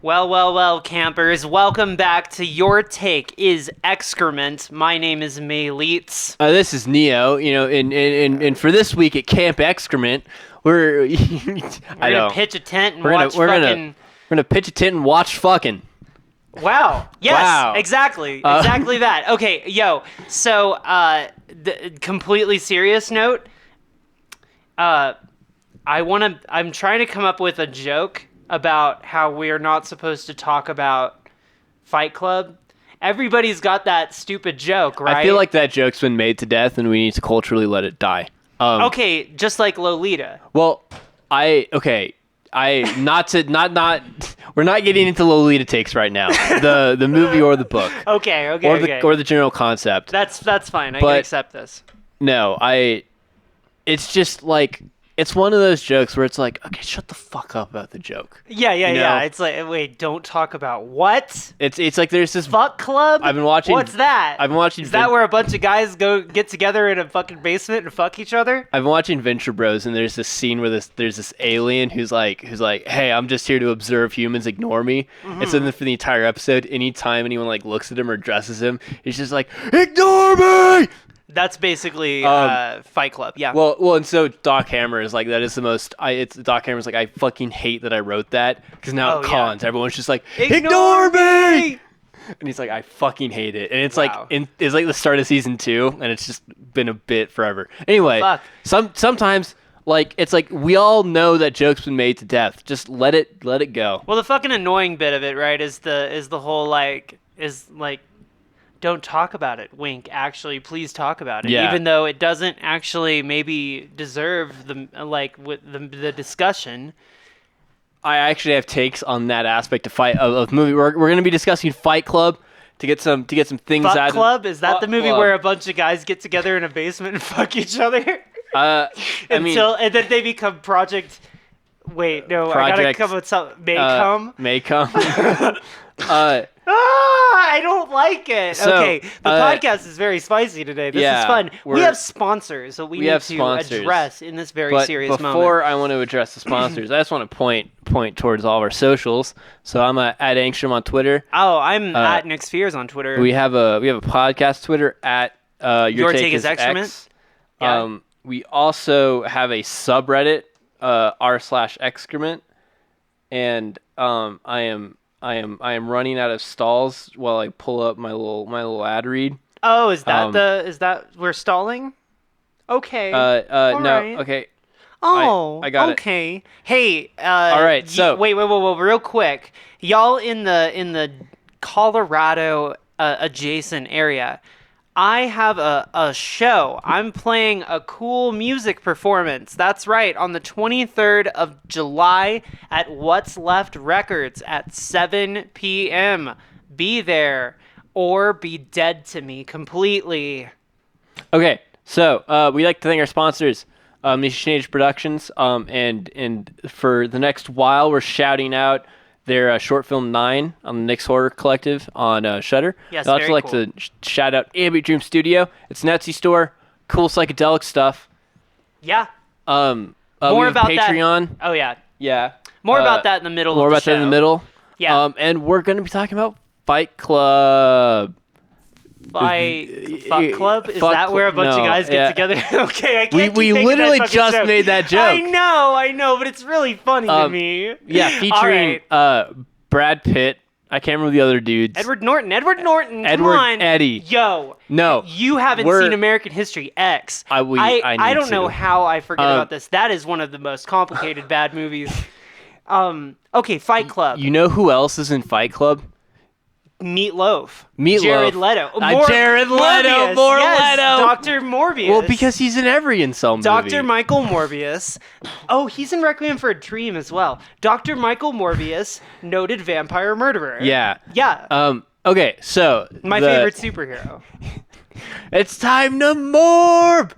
Well, campers. Welcome back to Your Take is Excrement. My name is Mayleets. This is Neo. And for this week at Camp Excrement, we're gonna pitch a tent and we're watch gonna, fucking. We're gonna pitch a tent and watch fucking. Wow. Yes. Wow. Exactly that. Okay. Yo. So, completely serious note. I'm trying to come up with a joke about how we're not supposed to talk about Fight Club. Everybody's got that stupid joke, right? I feel like that joke's been made to death, and we need to culturally let it die. Okay, just like Lolita. Well, we're not getting into Lolita takes right now. The movie or the book. Okay. Or the general concept. That's fine. I can accept this. No, it's just like, it's one of those jokes where it's like, okay, shut the fuck up about the joke. Yeah. It's like, wait, don't talk about what? It's like there's this Fuck club? I've been watching. What's that? I've been watching. Is that where a bunch of guys get together in a fucking basement and fuck each other? I've been watching Venture Bros, and there's this scene where there's this alien who's like, hey, I'm just here to observe humans, ignore me. Mm-hmm. And so then for the entire episode, anytime anyone like looks at him or addresses him, he's just like, ignore me. That's basically Fight Club, yeah. Well, and so Doc Hammer is like, that is the most. Doc Hammer's like, I fucking hate that I wrote that, because now it cons. Yeah. Everyone's just like, ignore me. And he's like, I fucking hate it. And it's like, it's like the start of season 2, and it's just been a bit forever. Anyway, sometimes like, it's like, we all know that joke's been made to death. Just let it go. Well, the fucking annoying bit of it, right, is the whole don't talk about it, wink, actually please talk about it. Yeah. Even though it doesn't actually maybe deserve the discussion. I actually have takes on that aspect of the movie. We're going to be discussing Fight Club to get some things Fuck out. Club? Is that the movie Club. where a bunch of guys get together in a basement and fuck each other? And then they become Project. Wait, no, I gotta come with something. Mayhem. I don't like it. So, okay, the podcast is very spicy today. This is fun. We have sponsors that we need to address in this very serious moment. Before I want to address the sponsors, I just want to point towards all of our socials. So I'm at Angstrom on Twitter. Oh, I'm at Nick Spheres on Twitter. We have a podcast Twitter at Your Take is Excrement. Yeah. We also have a subreddit r/excrement, and I am running out of stalls while I pull up my little ad read. Oh, is that we're stalling? Okay. No. Right. Okay. Oh, I got okay. It. Hey. All right. So wait, real quick, y'all in the Colorado adjacent area. I have a show. I'm playing a cool music performance. That's right, on the 23rd of July at What's Left Records at 7 p.m. Be there or be dead to me completely. Okay, so we like to thank our sponsors, Age Productions, and for the next while, we're shouting out their short film 9 on the Nick's Horror Collective on Shudder. Yes, I'd also like to shout out Ambient Dream Studio. It's an Etsy store, cool psychedelic stuff. Yeah. More about Patreon. That. Oh yeah. Yeah. More about that in the middle. More of the about show. that in the middle. Yeah. And we're going to be talking about Fight Club. Fuck Club? Is that where a bunch of guys get together? Okay, I can't. We literally just made that joke. I know, but it's really funny to me. Yeah, featuring Brad Pitt. I can't remember the other dudes. Edward Norton. Come on. Eddie. Yo. No. You haven't seen American History X. I don't know how I forget about this. That is one of the most complicated bad movies. Okay, Fight Club. You know who else is in Fight Club? Meatloaf. Jared Leto. Jared Leto. Leto. Dr. Morbius. Well, because he's in every movie. Dr. Michael Morbius. Oh, he's in Requiem for a Dream as well. Dr. Michael Morbius, noted vampire murderer. Yeah. Yeah. Okay, so my favorite superhero. It's time to morb.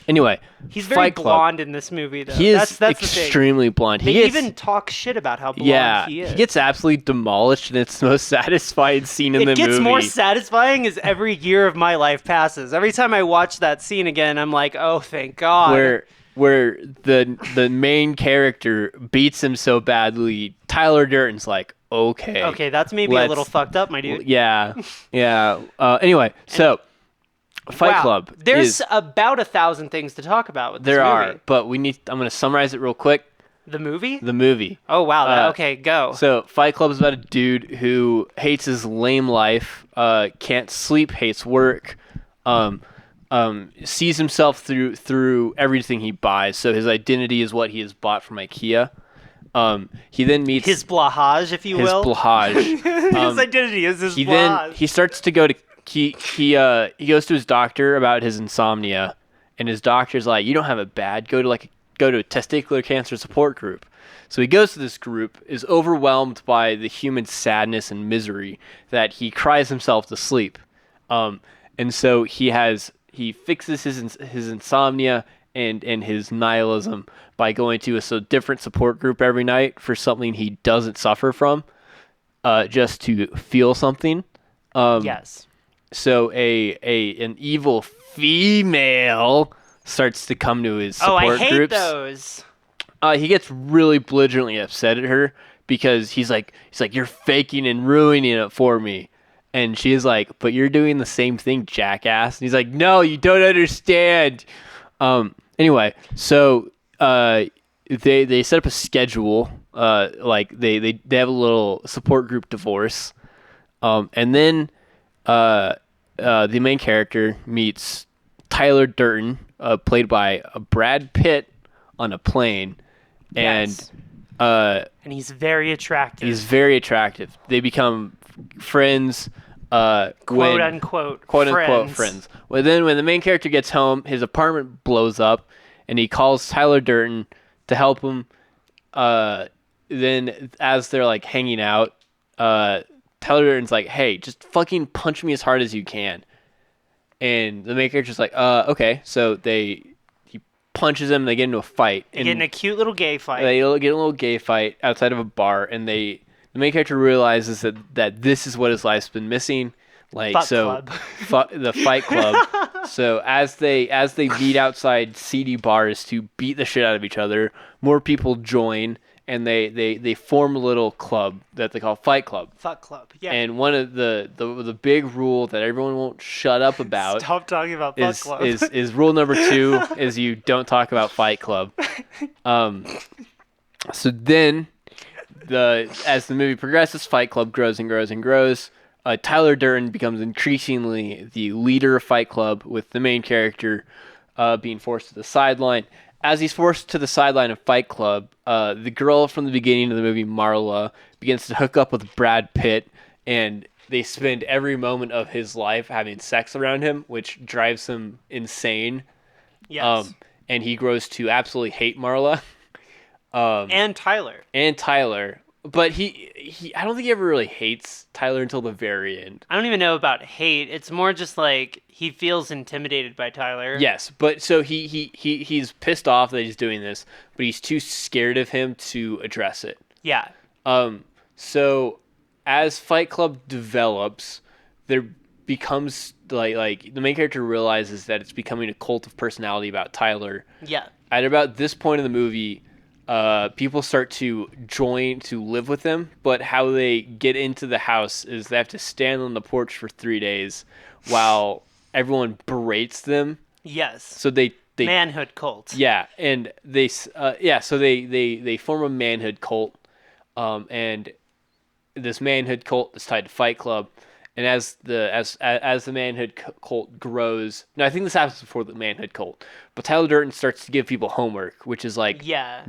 Anyway, he's very blonde in this movie, though. He is that's extremely blonde. They even talk shit about how blonde he is. He gets absolutely demolished, and it's the most satisfying scene in the movie. It gets more satisfying as every year of my life passes. Every time I watch that scene again, I'm like, oh, thank God. Where the main character beats him so badly, Tyler Durden's like, okay. Okay, that's maybe a little fucked up, my dude. Yeah. Anyway, so Fight Club. There's about 1,000 things to talk about with this movie. There are, but I'm going to summarize it real quick. The movie? The movie. Oh, wow. Okay, go. So Fight Club is about a dude who hates his lame life, can't sleep, hates work, sees himself through everything he buys. So his identity is what he has bought from IKEA. He then meets his blahage, if you will. His blahage. His identity is his blahage. He starts to go to he goes to his doctor about his insomnia, and his doctor's like, "You don't have it bad. Go to a testicular cancer support group." So he goes to this group, is overwhelmed by the human sadness and misery that he cries himself to sleep. And so he fixes his insomnia and his nihilism by going to a different support group every night for something he doesn't suffer from, just to feel something. Yes. So an evil female starts to come to his support groups. Oh, I hate those. He gets really belligerently upset at her because he's like, "You're faking and ruining it for me." And she's like, "But you're doing the same thing, jackass." And he's like, "No, you don't understand." Anyway, so they set up a schedule. They have a little support group divorce, and then the main character meets Tyler Durden, played by Brad Pitt, on a plane, and he's very attractive. They become friends. Quote unquote friends. Well, then when the main character gets home, his apartment blows up, and he calls Tyler Durden to help him. Then as they're like hanging out, Tyler Durden's like, "Hey, just fucking punch me as hard as you can." And the main character's like, okay. So he punches him, and they get into a fight. They get in a cute little gay fight. They get a little gay fight outside of a bar, and the main character realizes that this is what his life's been missing. The Fight Club. So as they meet outside seedy bars to beat the shit out of each other, more people join, and they form a little club that they call Fight Club. Fight Club, yeah. And one of the big rule that everyone won't shut up about Stop talking about Fight Club. is rule number 2 is you don't talk about Fight Club. So then as the movie progresses, Fight Club grows and grows and grows. Tyler Durden becomes increasingly the leader of Fight Club, with the main character being forced to the sideline. As he's forced to the sideline of Fight Club, the girl from the beginning of the movie, Marla, begins to hook up with Brad Pitt, and they spend every moment of his life having sex around him, which drives him insane. Yes. And he grows to absolutely hate Marla. And Tyler. But I don't think he ever really hates Tyler until the very end. I don't even know about hate. It's more just like he feels intimidated by Tyler. Yes, but so he's pissed off that he's doing this, but he's too scared of him to address it. Yeah. So as Fight Club develops, there becomes like the main character realizes that it's becoming a cult of personality about Tyler. Yeah. At about this point in the movie, people start to join to live with them, but how they get into the house is they have to stand on the porch for 3 days while everyone berates them. Yes. So they manhood cult. Yeah, and so they form a manhood cult, and this manhood cult is tied to Fight Club. And as the manhood cult grows, no, I think this happens before the manhood cult, but Tyler Durden starts to give people homework, which is like,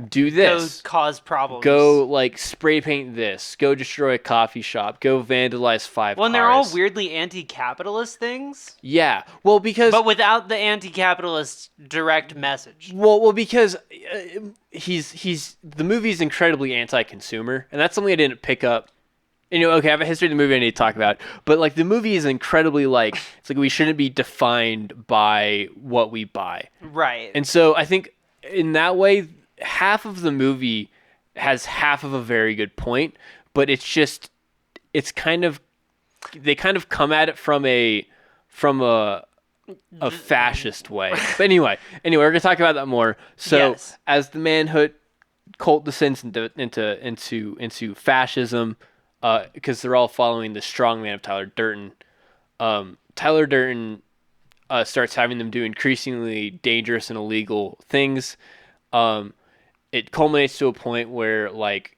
do this, go cause problems, go like spray paint this, go destroy a coffee shop, go vandalize 5 cars. Well, they're all weirdly anti-capitalist things. Yeah, well, but without the anti-capitalist direct message. Well, because the movie's incredibly anti-consumer, and that's something I didn't pick up. Okay, I have a history of the movie I need to talk about, but like the movie is incredibly it's like we shouldn't be defined by what we buy. Right. And so I think in that way, half of the movie has half of a very good point, but they kind of come at it from a fascist way. But anyway, we're gonna talk about that more. So yes. As the manhood cult descends into fascism, because they're all following the strongman of Tyler Durden. Tyler Durden starts having them do increasingly dangerous and illegal things. It culminates to a point where, like,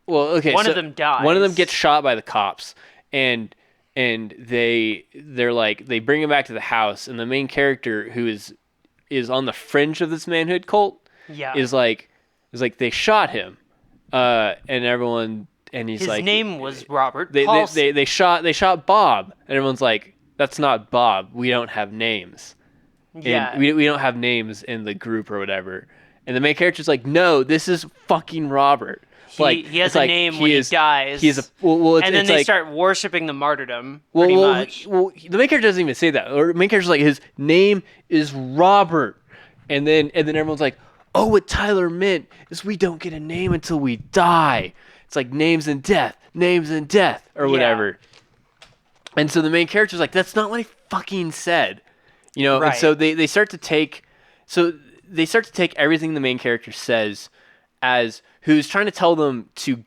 one of them dies. One of them gets shot by the cops, and they're like, they bring him back to the house, and the main character, who is on the fringe of this manhood cult, is like they shot him, and everyone, and he's like, his name was Robert they shot Bob, and everyone's like, that's not Bob, we don't have names. And we don't have names in the group or whatever. And the main character's like, no, this is fucking Robert. He has a name when he dies. And then they start worshiping the martyrdom, pretty much. The main character doesn't even say that. Or the main character's like, his name is Robert. And then everyone's like, oh, what Tyler meant is we don't get a name until we die. It's like names and death, or whatever. And so the main character's like, that's not what I fucking said. You know, right. And so they start to take everything the main character says as who's trying to tell them to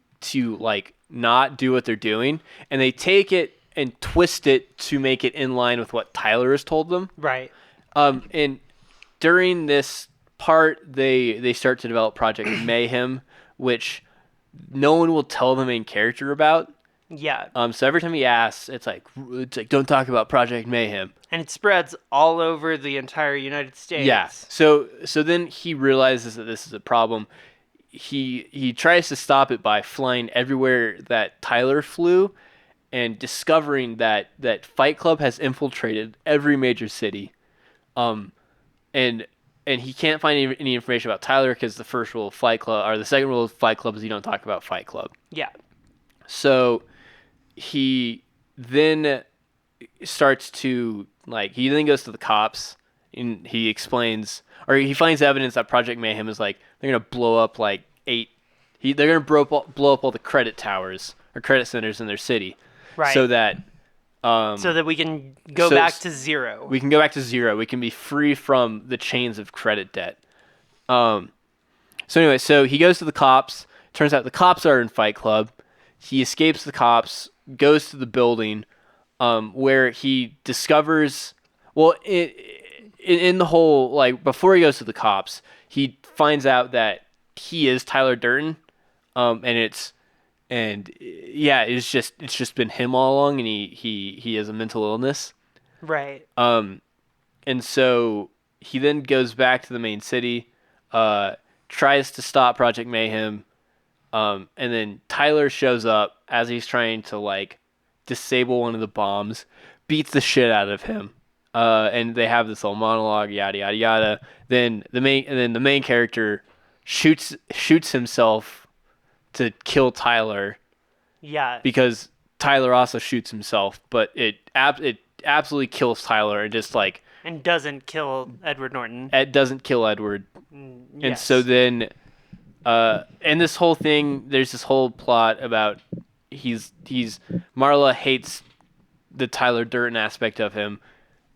like not do what they're doing, and they take it and twist it to make it in line with what Tyler has told them. Right. And during this part, they start to develop Project Mayhem, which no one will tell the main character about. Yeah. So every time he asks, it's like don't talk about Project Mayhem. And it spreads all over the entire United States. Yeah. So then he realizes that this is a problem. He tries to stop it by flying everywhere that Tyler flew, and discovering that Fight Club has infiltrated every major city. And he can't find any information about Tyler, because the first rule of Fight Club, or the second rule of Fight Club, is you don't talk about Fight Club. Yeah. So he then starts to, like, he then goes to the cops, and he explains, or he finds evidence that Project Mayhem is like, they're going to blow up like they're going to blow up all the credit towers or credit centers in their city. Right. So that we can go back to zero. We can go back to zero. We can be free from the chains of credit debt. So anyway, so he goes to the cops. Turns out the cops are in Fight Club. He escapes the cops, goes to the building, where he discovers, in the whole, like, before he goes to the cops, he finds out that he is Tyler Durden, it's just been him all along, and he has a mental illness. Right. And so he then goes back to the main city, tries to stop Project Mayhem, and then Tyler shows up as he's trying to, like, disable one of the bombs, beats the shit out of him, and they have this whole monologue, yada yada yada. Then the main character shoots himself to kill Tyler. Yeah. Because Tyler also shoots himself, but it absolutely kills Tyler, and just like, and doesn't kill Edward Norton. It doesn't kill Edward. Yes. And so then, and this whole thing, there's this whole plot about Marla hates the Tyler Durden aspect of him,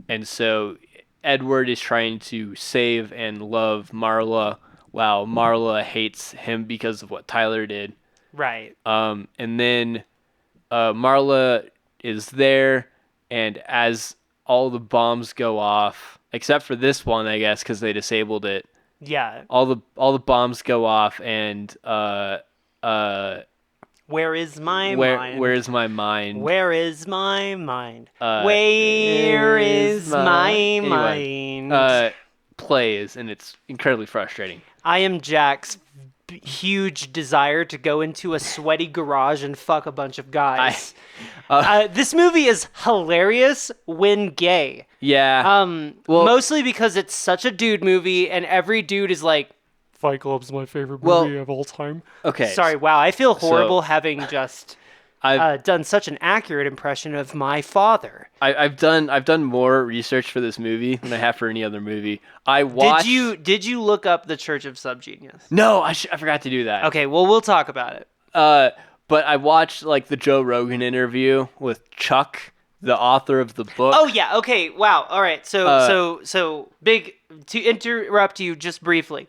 and so Edward is trying to save and love Marla, while Marla hates him because of what Tyler did. Right. And then Marla is there, and as all the bombs go off, except for this one, I guess, because they disabled it. Yeah. All the bombs go off, and where is my mind? Where is my mind? Where is my mind? Where is my mind? Plays, and it's incredibly frustrating. I am Jack's huge desire to go into a sweaty garage and fuck a bunch of guys. This movie is hilarious when gay. Yeah. Mostly because it's such a dude movie, and every dude is like, Fight Club's my favorite movie of all time. Okay. Sorry, wow, I feel horrible having just done such an accurate impression of my father. I've done more research for this movie than I have for any other movie. I watched. Did you look up The Church of SubGenius? No, I forgot to do that. Okay, well, we'll talk about it. But I watched, like, the Joe Rogan interview with Chuck, the author of the book. Oh yeah, okay, wow. All right. So big, to interrupt you just briefly.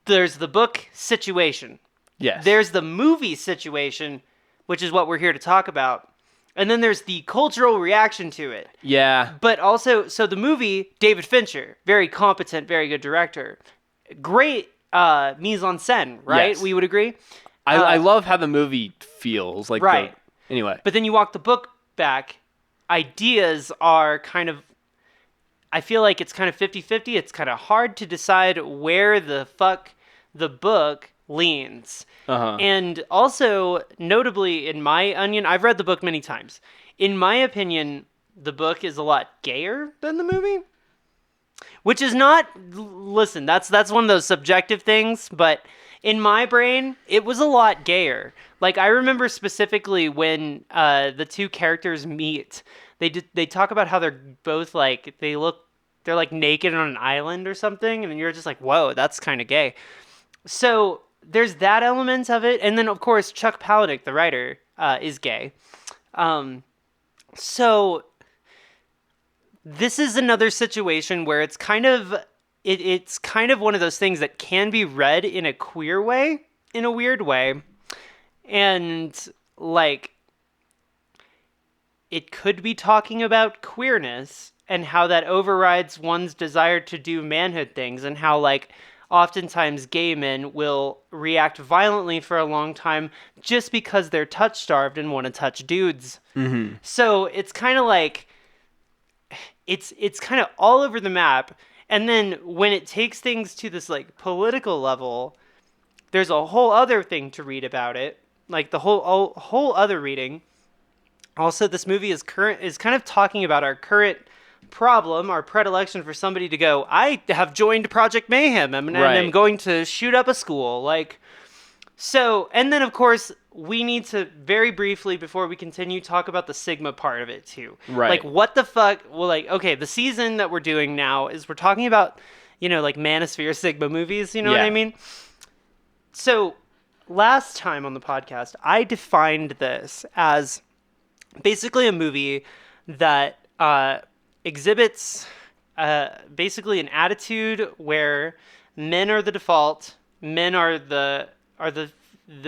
There's the book situation. Yes. There's the movie situation, which is what we're here to talk about. And then there's the cultural reaction to it. Yeah. But also, so the movie, David Fincher, very competent, very good director. Great mise en scène, right? Yes. We would agree? I love how the movie feels. Like right. Anyway. But then you walk the book back, ideas are kind of, I feel like it's kind of 50-50. It's kind of hard to decide where the fuck the book leans. And also, notably, in my onion, I've read the book many times. In my opinion, the book is a lot gayer than the movie. Which is not, listen, that's one of those subjective things, but in my brain, it was a lot gayer. Like, I remember specifically when the two characters meet, they talk about how they're both like, they're like naked on an island or something, and you're just like, whoa, that's kind of gay. So there's that element of it, and then of course Chuck Palahniuk, the writer, is gay. So this is another situation where it's kind of it's kind of one of those things that can be read in a queer way, in a weird way, and like it could be talking about queerness and how that overrides one's desire to do manhood things, and how like oftentimes gay men will react violently for a long time just because they're touch-starved and want to touch dudes. Mm-hmm. So it's kind of like, it's kind of all over the map. And then when it takes things to this like political level, there's a whole other thing to read about it. Like the whole other reading. Also, this movie is kind of talking about our current problem, our predilection for somebody to go, I have joined Project Mayhem and I'm going to shoot up a school. Like, so, and then of course we need to very briefly, before we continue, talk about the Sigma part of it too. Right. Like, what the fuck? Well, like, okay, the season that we're doing now is we're talking about, you know, like Manosphere Sigma movies, you know what I mean? So last time on the podcast, I defined this as basically a movie that, exhibits basically an attitude where men are the default, men are the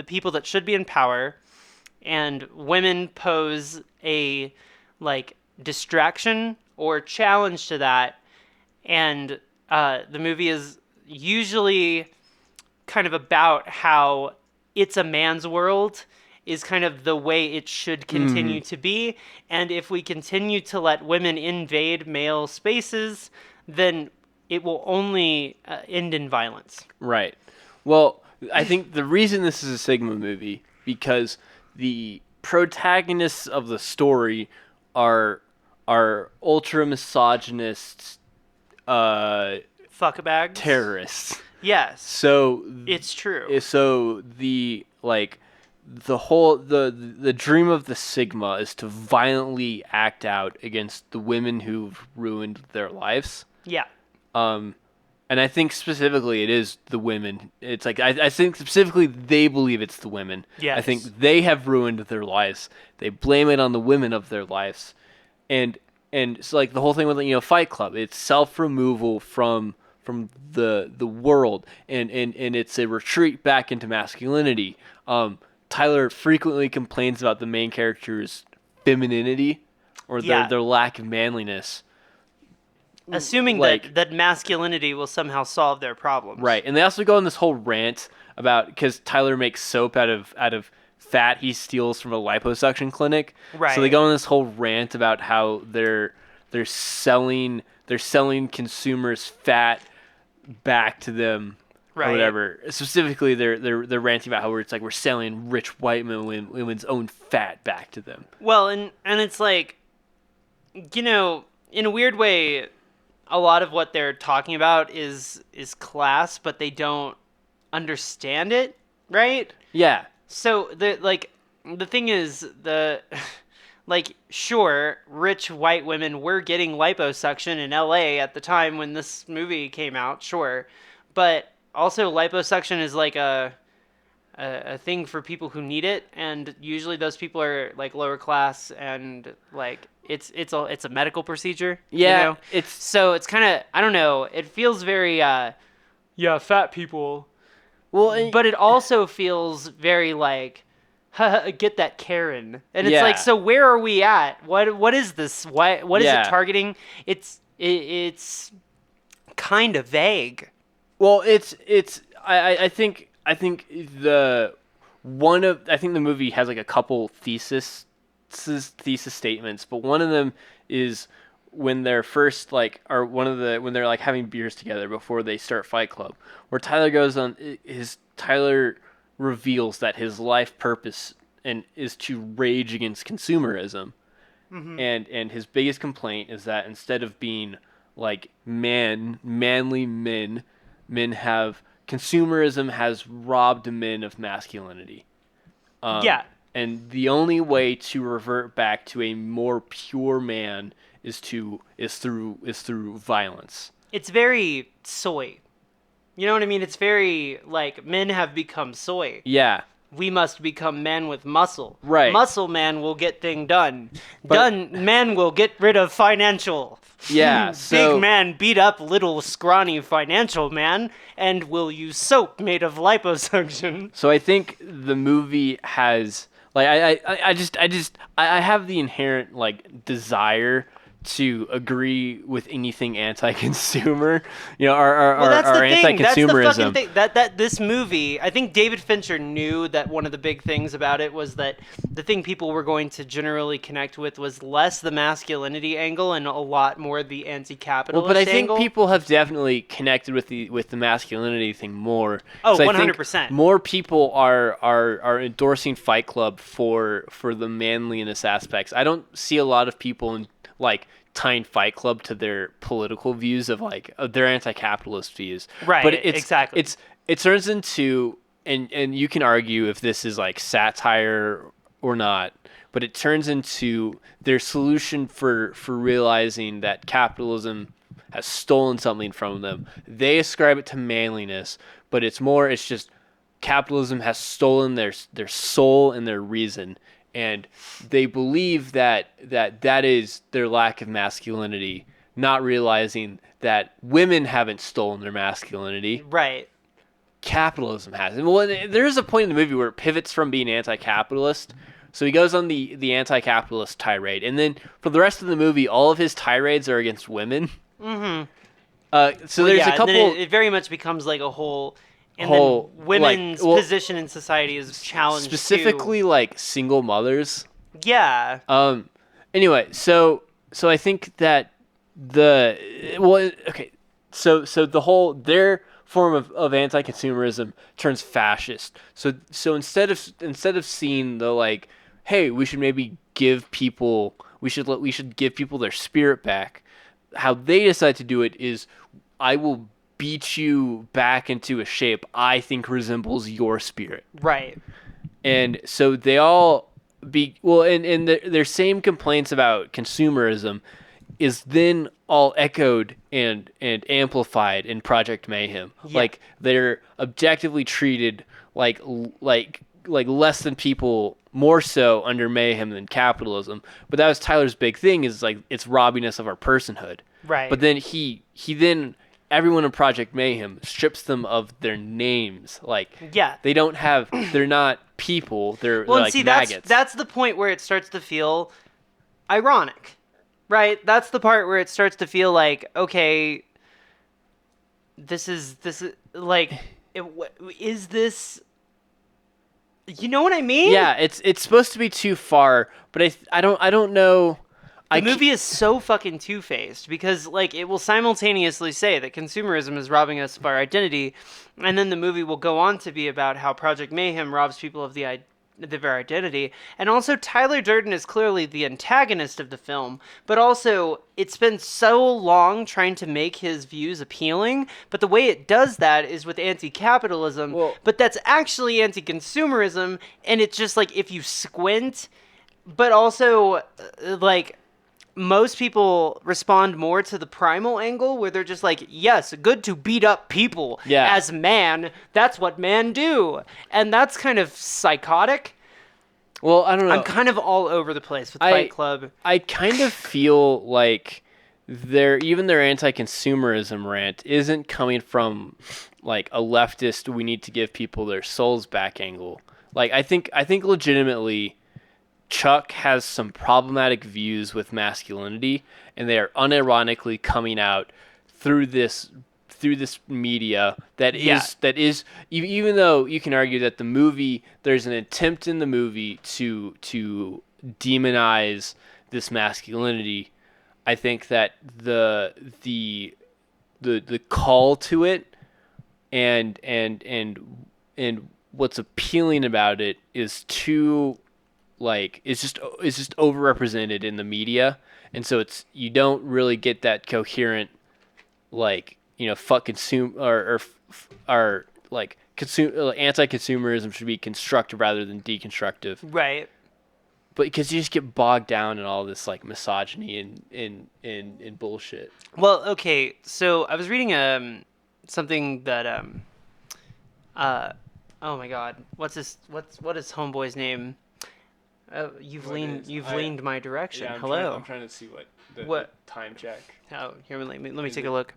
people that should be in power, and women pose a like distraction or challenge to that. And the movie is usually kind of about how it's a man's world is kind of the way it should continue to be. And if we continue to let women invade male spaces, then it will only end in violence. Right. Well, I think the reason this is a Sigma movie, because the protagonists of the story are ultra misogynist fuckbags, terrorists. Yes. So it's true. So the like the whole the dream of the Sigma is to violently act out against the women who've ruined their lives. Yeah. And I think specifically it is the women. It's like I think specifically they believe it's the women. Yes. I think they have ruined their lives. They blame it on the women of their lives. And so like the whole thing with, you know, Fight Club, it's self-removal from the world, and it's a retreat back into masculinity. Tyler frequently complains about the main character's femininity or their lack of manliness. Assuming like, that masculinity will somehow solve their problems. Right. And they also go on this whole rant about, because Tyler makes soap out of fat he steals from a liposuction clinic. Right. So they go on this whole rant about how they're selling consumers fat back to them. Right. Or whatever. Specifically, they're ranting about how we're selling rich white women's own fat back to them. Well, and it's like, you know, in a weird way, a lot of what they're talking about is class, but they don't understand it, right? Yeah. So the thing is like, sure, rich white women were getting liposuction in LA at the time when this movie came out, sure, but also, liposuction is like a thing for people who need it, and usually those people are like lower class, and like it's a medical procedure. Yeah, you know? It's kind of, I don't know. It feels very fat people. Well, but it also feels very like get that Karen. And it's like, so where are we at? What is this? What is it targeting? It's kind of vague. Well, I think the movie has like a couple thesis statements, but one of them is when they're first when they're like having beers together before they start Fight Club, where Tyler reveals that his life purpose is to rage against consumerism. Mm-hmm. And his biggest complaint is that instead of being like manly men have consumerism has robbed men of masculinity. And the only way to revert back to a more pure man is through violence. It's very soy. You know what I mean? It's very like men have become soy. Yeah. We must become men with muscle. Right. Muscle man will get thing done. Man will get rid of financial. Yeah. Big man beat up little scrawny financial man and will use soap made of liposuction. So I think the movie has like I have the inherent like desire to agree with anything anti-consumer, our anti-consumerism. That's the fucking thing. That this movie, I think David Fincher knew that one of the big things about it was that the thing people were going to generally connect with was less the masculinity angle and a lot more the anti-capitalist angle. But I think angle. people have definitely connected with the masculinity thing more. Oh, 100%. More people are endorsing Fight Club for the manliness aspects. I don't see a lot of people tying Fight Club to their political views of their anti-capitalist views. Right, but exactly. It turns into, and you can argue if this is like satire or not, but it turns into their solution for realizing that capitalism has stolen something from them. They ascribe it to manliness, but it's just capitalism has stolen their soul and their reason. And they believe that is their lack of masculinity, not realizing that women haven't stolen their masculinity. Right. Capitalism has. And well, there is a point in the movie where it pivots from being anti-capitalist. So he goes on the anti-capitalist tirade. And then for the rest of the movie, all of his tirades are against women. Mm-hmm. There's a couple... And then it very much becomes like a whole... And then women's position in society is challenged specifically too. Like single mothers. Yeah. Anyway, so I think that so the whole their form of anti-consumerism turns fascist. So instead of seeing the hey, we should maybe give people their spirit back, how they decide to do it is, I will beat you back into a shape I think resembles your spirit. Right. And so they all and their same complaints about consumerism is then all echoed and amplified in Project Mayhem. Yeah. They're objectively treated like less than people, more so under Mayhem than capitalism. But that was Tyler's big thing, is it's robbing us of our personhood. Right. But then he everyone in Project Mayhem strips them of their names. They don't have, they're not people, they're maggots. That's the point where it starts to feel ironic, right? That's the part where it starts to feel like, okay, this is you know what I mean? Yeah, it's supposed to be too far, but I don't know. The movie is so fucking two-faced because, it will simultaneously say that consumerism is robbing us of our identity, and then the movie will go on to be about how Project Mayhem robs people of their identity. And also, Tyler Durden is clearly the antagonist of the film, but also, it's been so long trying to make his views appealing, but the way it does that is with anti-capitalism, but that's actually anti-consumerism, and it's just, if you squint, but also, most people respond more to the primal angle where they're just yes, good to beat up people as man. That's what men do. And that's kind of psychotic. Well, I don't know. I'm kind of all over the place with Fight Club. I kind of feel like their anti-consumerism rant isn't coming from a leftist, we need to give people their souls back angle. Like I think legitimately Chuck has some problematic views with masculinity, and they are unironically coming out through this media that is even though you can argue that the movie, there's an attempt in the movie to demonize this masculinity. I think that the call to it and what's appealing about it is too, like, it's just overrepresented in the media, and so you don't really get that coherent, like, fuck consume or like anti-consumerism should be constructive rather than deconstructive. Right. But because you just get bogged down in all this like misogyny and bullshit. Well, okay, so I was reading something that oh my god, what is homeboy's name? You've leaned my direction. Yeah, Hello. I'm trying to see what time check. Oh, here, let me take a look.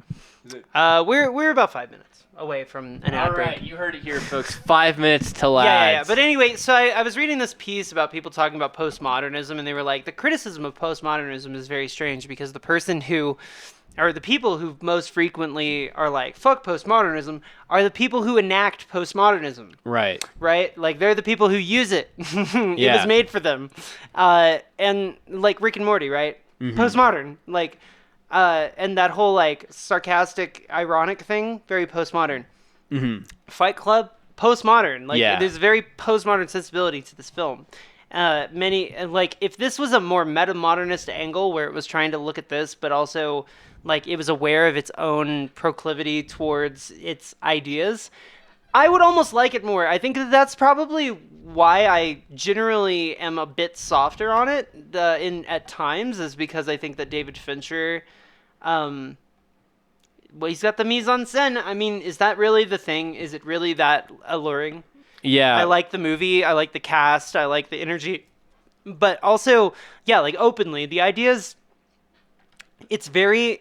We're about 5 minutes away from an ad break. All right, you heard it here, folks. 5 minutes till ads. Yeah. But anyway, so I was reading this piece about people talking about postmodernism, and they were like, the criticism of postmodernism is very strange because the people who most frequently are like, fuck postmodernism, are the people who enact postmodernism. Right. Right? Like, they're the people who use it. It was made for them. And like Rick and Morty, right? Mm-hmm. Postmodern. Like, and that whole like sarcastic, ironic thing, very postmodern. Mm-hmm. Fight Club, postmodern. Like, there's a very postmodern sensibility to this film. If this was a more meta-modernist angle where it was trying to look at this, but also like it was aware of its own proclivity towards its ideas, I would almost like it more. I think that's probably why I generally am a bit softer on it at times, is because I think that David Fincher, he's got the mise en scène. I mean, is that really the thing? Is it really that alluring? Yeah. I like the movie. I like the cast. I like the energy. But also, like openly, the ideas, it's very,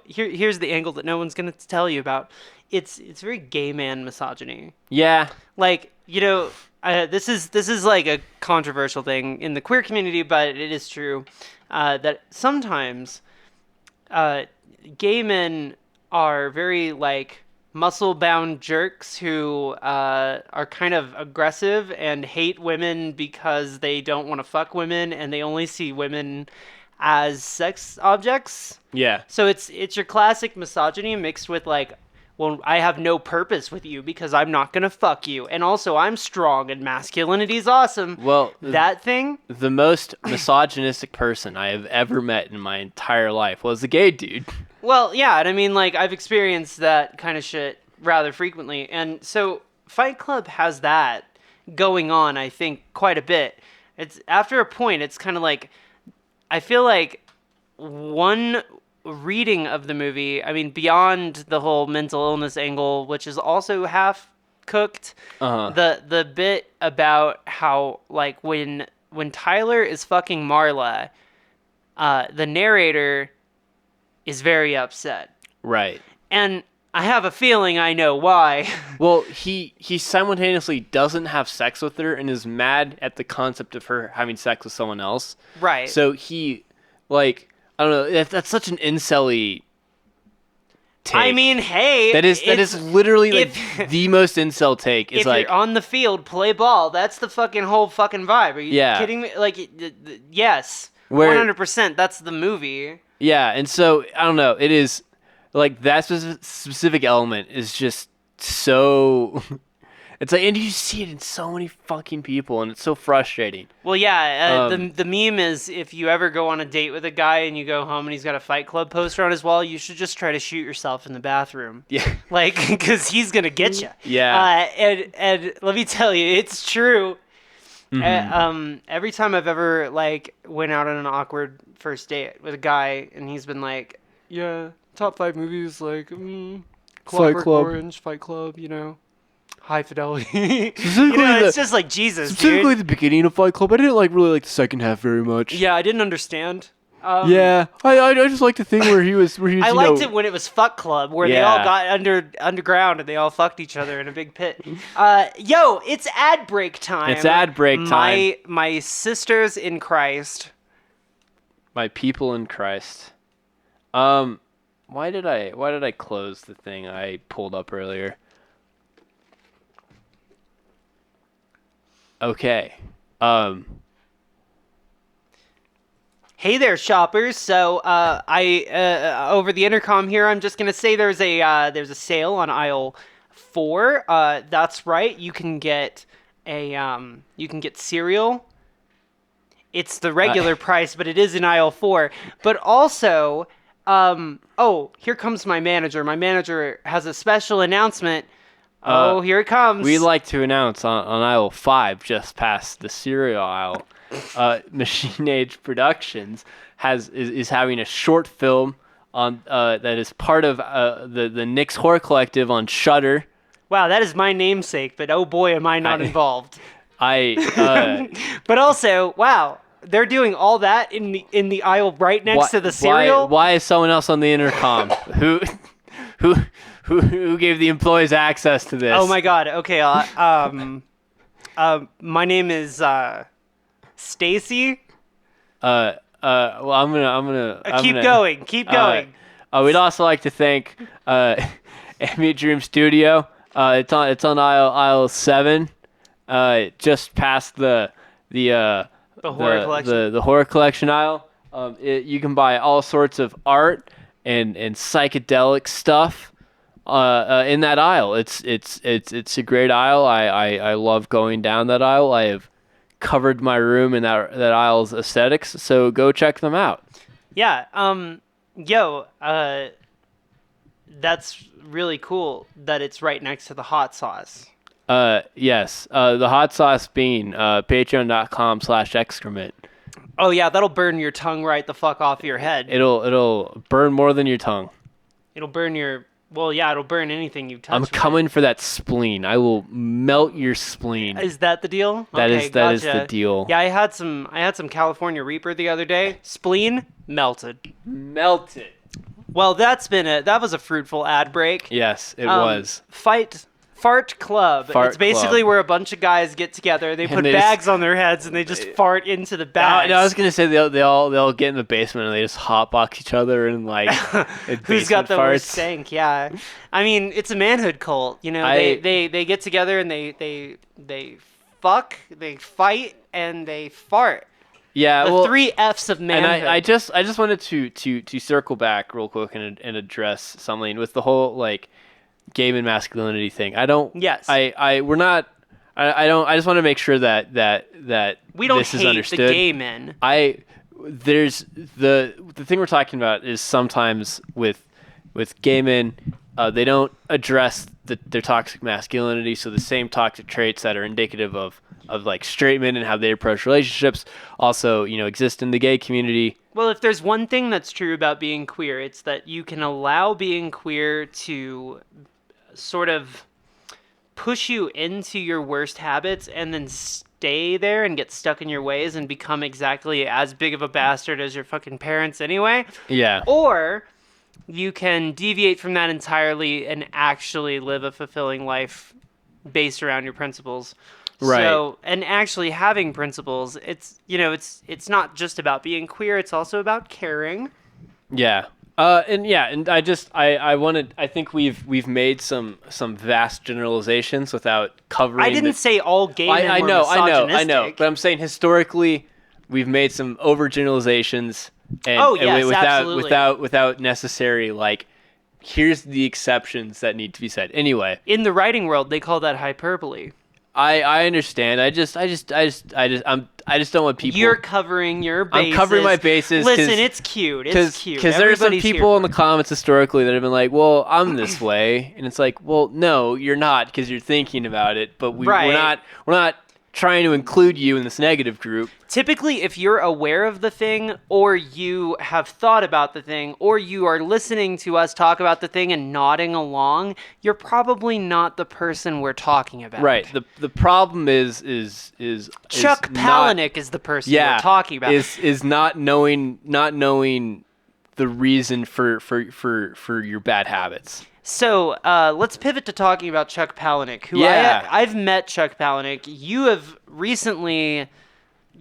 here's the angle that no one's going to tell you about. It's very gay man misogyny. Yeah. Like, this is like a controversial thing in the queer community, but it is true that sometimes gay men are very like muscle-bound jerks who are kind of aggressive and hate women because they don't want to fuck women and they only see women as sex objects. Yeah. So it's your classic misogyny mixed with like, well, I have no purpose with you because I'm not going to fuck you. And also, I'm strong and masculinity is awesome. Well, that thing? The most misogynistic person I have ever met in my entire life was a gay dude. Well, yeah. And I mean, like, I've experienced that kind of shit rather frequently. And so Fight Club has that going on, I think, quite a bit. It's after a point, it's kind of like, I feel like one reading of the movie, I mean, beyond the whole mental illness angle, which is also half cooked, the bit about how like when Tyler is fucking Marla, the narrator is very upset. Right. And I have a feeling I know why. Well, he simultaneously doesn't have sex with her and is mad at the concept of her having sex with someone else. Right. So he, like, I don't know, that's such an incel-y take. I mean, hey. That is literally like the most incel take. Is if like, you're on the field, play ball. That's the fucking whole fucking vibe. Are you kidding me? Like, yes. 100%. That's the movie. Yeah, and so, I don't know, it is, like, that specific element is just so... It's like, and you see it in so many fucking people, and it's so frustrating. Well, yeah, the meme is if you ever go on a date with a guy and you go home and he's got a Fight Club poster on his wall, you should just try to shoot yourself in the bathroom. Yeah. Like, because he's going to get you. Yeah. And let me tell you, it's true. Mm-hmm. Every time I've ever, like, went out on an awkward first date with a guy, and he's been like, yeah, top 5 movies, like, Clockwork Orange, Fight Club, High Fidelity. It's just like Jesus, specifically dude. the beginning of Fight Club. I didn't really like the second half very much. Yeah, I didn't understand. Yeah, I just like the thing where he was I liked it when it was Fuck Club, where they all got underground and they all fucked each other in a big pit. Yo, it's ad break time. It's ad break time. My sisters in Christ. My people in Christ. Why did I close the thing I pulled up earlier? Okay. Hey there, shoppers. So, I over the intercom here, I'm just gonna say there's a sale on aisle 4. That's right. You can get cereal. It's the regular price, but it is in aisle 4. But also, here comes my manager. My manager has a special announcement. Here it comes. We'd like to announce on aisle 5, just past the cereal aisle. Machine Age Productions is having a short film on that is part of the Nick's Horror Collective on Shudder. Wow, that is my namesake, but oh boy, am I not involved. But also, wow, they're doing all that in the aisle right next to the cereal. Why is someone else on the intercom? Who gave the employees access to this? Oh my God. Okay. My name is Stacy. Well, I'm gonna keep going. We'd also like to thank Ambient Dream Studio. It's on aisle 7, just past the horror collection. The horror collection aisle. You can buy all sorts of art and psychedelic stuff in that aisle. It's a great aisle. I love going down that aisle. I have covered my room in that aisle's aesthetics, so go check them out. Yeah. That's really cool that it's right next to the hot sauce. Yes. The hot sauce being patreon.com/excrement. Oh yeah, that'll burn your tongue right the fuck off your head. It'll burn more than your tongue. It'll burn it'll burn anything you touch. I'm coming for that spleen. I will melt your spleen. Is that the deal? That is the deal. Yeah, I had some California Reaper the other day. Spleen melted. Melted. Well, that was a fruitful ad break. Yes, it was. Fart Club. It's basically where a bunch of guys get together. They put bags on their heads and they just fart into the bags. No, I was gonna say they all get in the basement and they just hotbox each other and like who's got the farts. worst stank? Yeah, I mean it's a manhood cult. You know, they get together and they fuck, they fight, and they fart. Yeah, the 3 F's of manhood. And I just wanted to circle back real quick and address something with the whole like gay and masculinity thing. I don't. Yes. We're not. I don't. I just want to make sure that we don't this hate is understood. the gay men. There's the thing we're talking about is sometimes with gay men, they don't address their toxic masculinity. So the same toxic traits that are indicative of like straight men and how they approach relationships also exist in the gay community. Well, if there's one thing that's true about being queer, it's that you can allow being queer to sort of push you into your worst habits and then stay there and get stuck in your ways and become exactly as big of a bastard as your fucking parents anyway. Yeah. Or you can deviate from that entirely and actually live a fulfilling life based around your principles. Right. So, and actually having principles, it's not just about being queer, it's also about caring. Yeah. And I think we've made some vast generalizations without covering. I didn't say all gay men were misogynistic. I know, but I'm saying historically we've made some overgeneralizations without necessary like here's the exceptions that need to be said. Anyway, in the writing world they call that hyperbole. I understand. I just don't want people. You're covering your bases. I'm covering my bases. Listen, it's cute. It's cute. Because there's some people in the comments historically that have been like, "Well, I'm this way," and it's like, "Well, no, you're not, because you're thinking about it." But we're not. trying to include you in this negative group. Typically, if you're aware of the thing, or you have thought about the thing, or you are listening to us talk about the thing and nodding along, you're probably not the person we're talking about. Right. The problem is Chuck Palahniuk is the person we're talking about. Is not knowing the reason for your bad habits. So let's pivot to talking about Chuck Palahniuk, who I've met Chuck Palahniuk. You have recently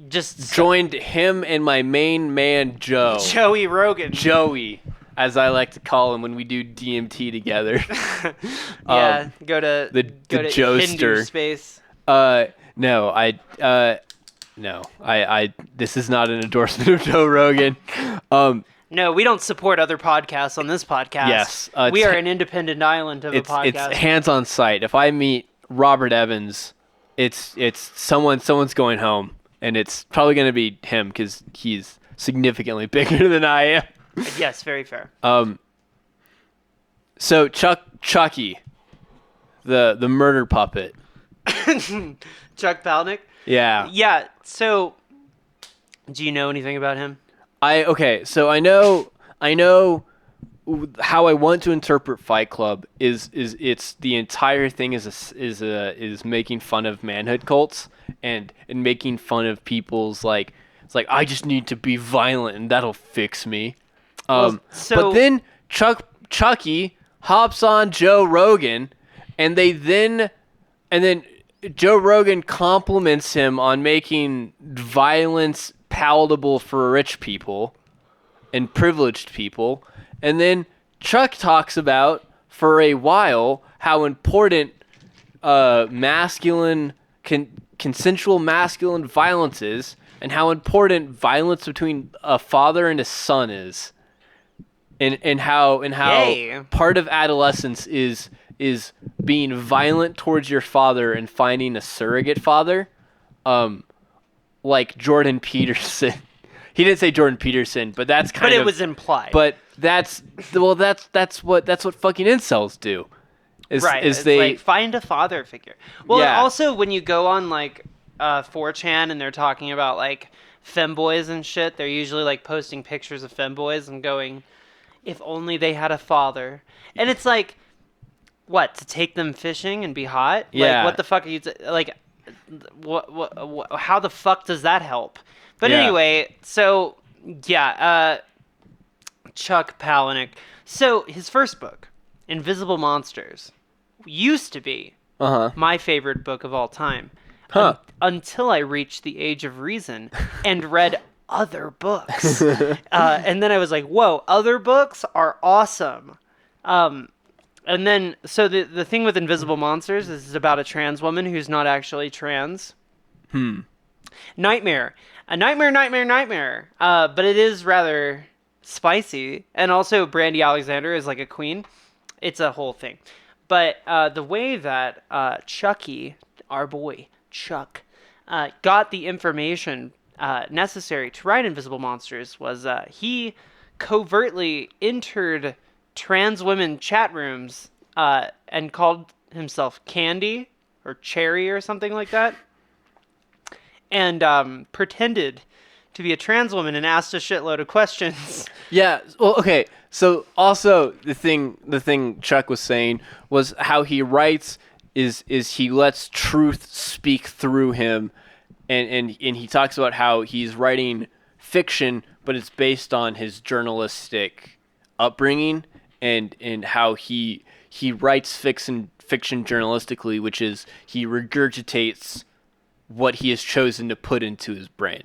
just joined him and my main man, Joey Rogan. Joey, as I like to call him when we do DMT together. Go to the Joester. Hindu space. No, this is not an endorsement of Joe Rogan. No, we don't support other podcasts on this podcast. Yes. We are an independent island of a podcast. It's hands on sight. If I meet Robert Evans, it's someone's going home, and it's probably going to be him because he's significantly bigger than I am. Yes, very fair. So Chucky, the murder puppet. Chuck Palahniuk? Yeah. Yeah, so do you know anything about him? So I know how I want to interpret Fight Club is it's the entire thing is making fun of manhood cults and making fun of people's it's like I just need to be violent and that'll fix me. But then Chucky hops on Joe Rogan and then Joe Rogan compliments him on making violence palatable for rich people and privileged people, and then Chuck talks about for a while how important consensual masculine violence is, and how important violence between a father and a son is, and how part of adolescence is being violent towards your father and finding a surrogate father. Like Jordan Peterson. He didn't say Jordan Peterson, but that's kind of... But it was implied. But that's what fucking incels do. Is they like find a father figure. Well, also when you go on 4chan and they're talking about femboys and shit, they're usually posting pictures of femboys and going, if only they had a father. And it's what, to take them fishing and be hot? Yeah. What the fuck are you... What, how the fuck does that help? But anyway, so Chuck Palahniuk. So his first book, Invisible Monsters, used to be my favorite book of all time. Until I reached the age of reason and read other books. And then I was like, whoa, other books are awesome. And then, so the thing with Invisible Monsters is it's about a trans woman who's not actually trans. Nightmare. A nightmare. But it is rather spicy. And also, Brandy Alexander is a queen. It's a whole thing. But the way that Chucky, our boy, Chuck, got the information necessary to write Invisible Monsters was he covertly entered trans women chat rooms and called himself Candy or Cherry or something like that, and pretended to be a trans woman and asked a shitload of questions. Yeah. Well, okay. So also the thing Chuck was saying was how he writes is he lets truth speak through him, and he talks about how he's writing fiction, but it's based on his journalistic upbringing. And how he writes fiction journalistically, which is he regurgitates what he has chosen to put into his brain.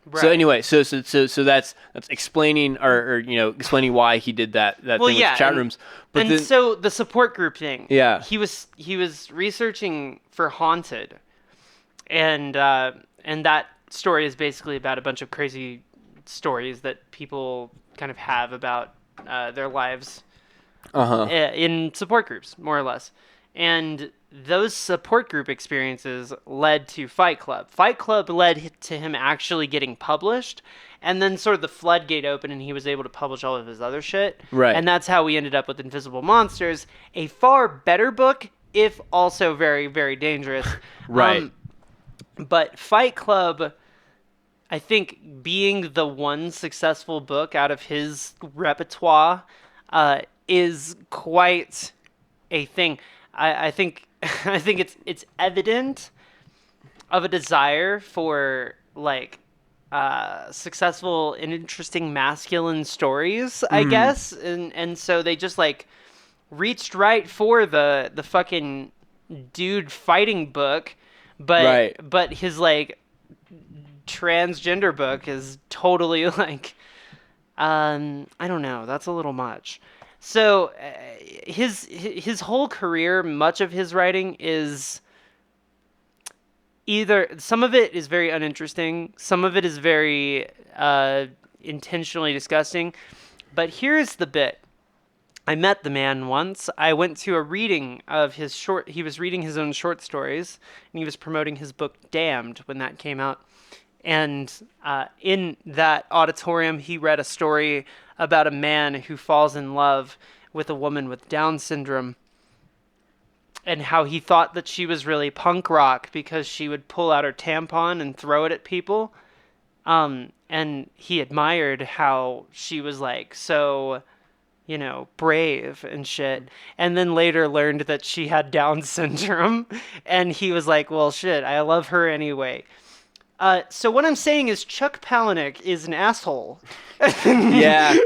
Right. So anyway, so that's explaining or explaining why he did that thing with chat rooms. But then, so the support group thing. Yeah. He was researching for Haunted, and that story is basically about a bunch of crazy stories that people kind of have about their lives in support groups, more or less. And those support group experiences led to Fight Club. Fight Club led to him actually getting published, and then sort of the floodgate opened and he was able to publish all of his other shit. Right. And that's how we ended up with Invisible Monsters, a far better book, if also very, very dangerous. Right. But Fight Club, I think, being the one successful book out of his repertoire, is quite a thing. I think I think it's evident of a desire for like successful and interesting masculine stories, I guess, and so they just like reached right for the fucking dude fighting book, Right. but his like transgender book is totally like I don't know, that's a little much. So his whole career, much of his writing is either some of it is very uninteresting, some of it is very intentionally disgusting. But here's the bit. I met the man once. I went to a reading of his short. He was reading his own short stories, and he was promoting his book Damned when that came out. And in that auditorium, he read a story about a man who falls in love with a woman with Down syndrome, and how he thought that she was really punk rock because she would pull out her tampon and throw it at people. And he admired how she was like so, brave and shit. And then later learned that she had Down syndrome. And he was like, well, shit, I love her anyway. So what I'm saying is Chuck Palahniuk is an asshole. Yeah.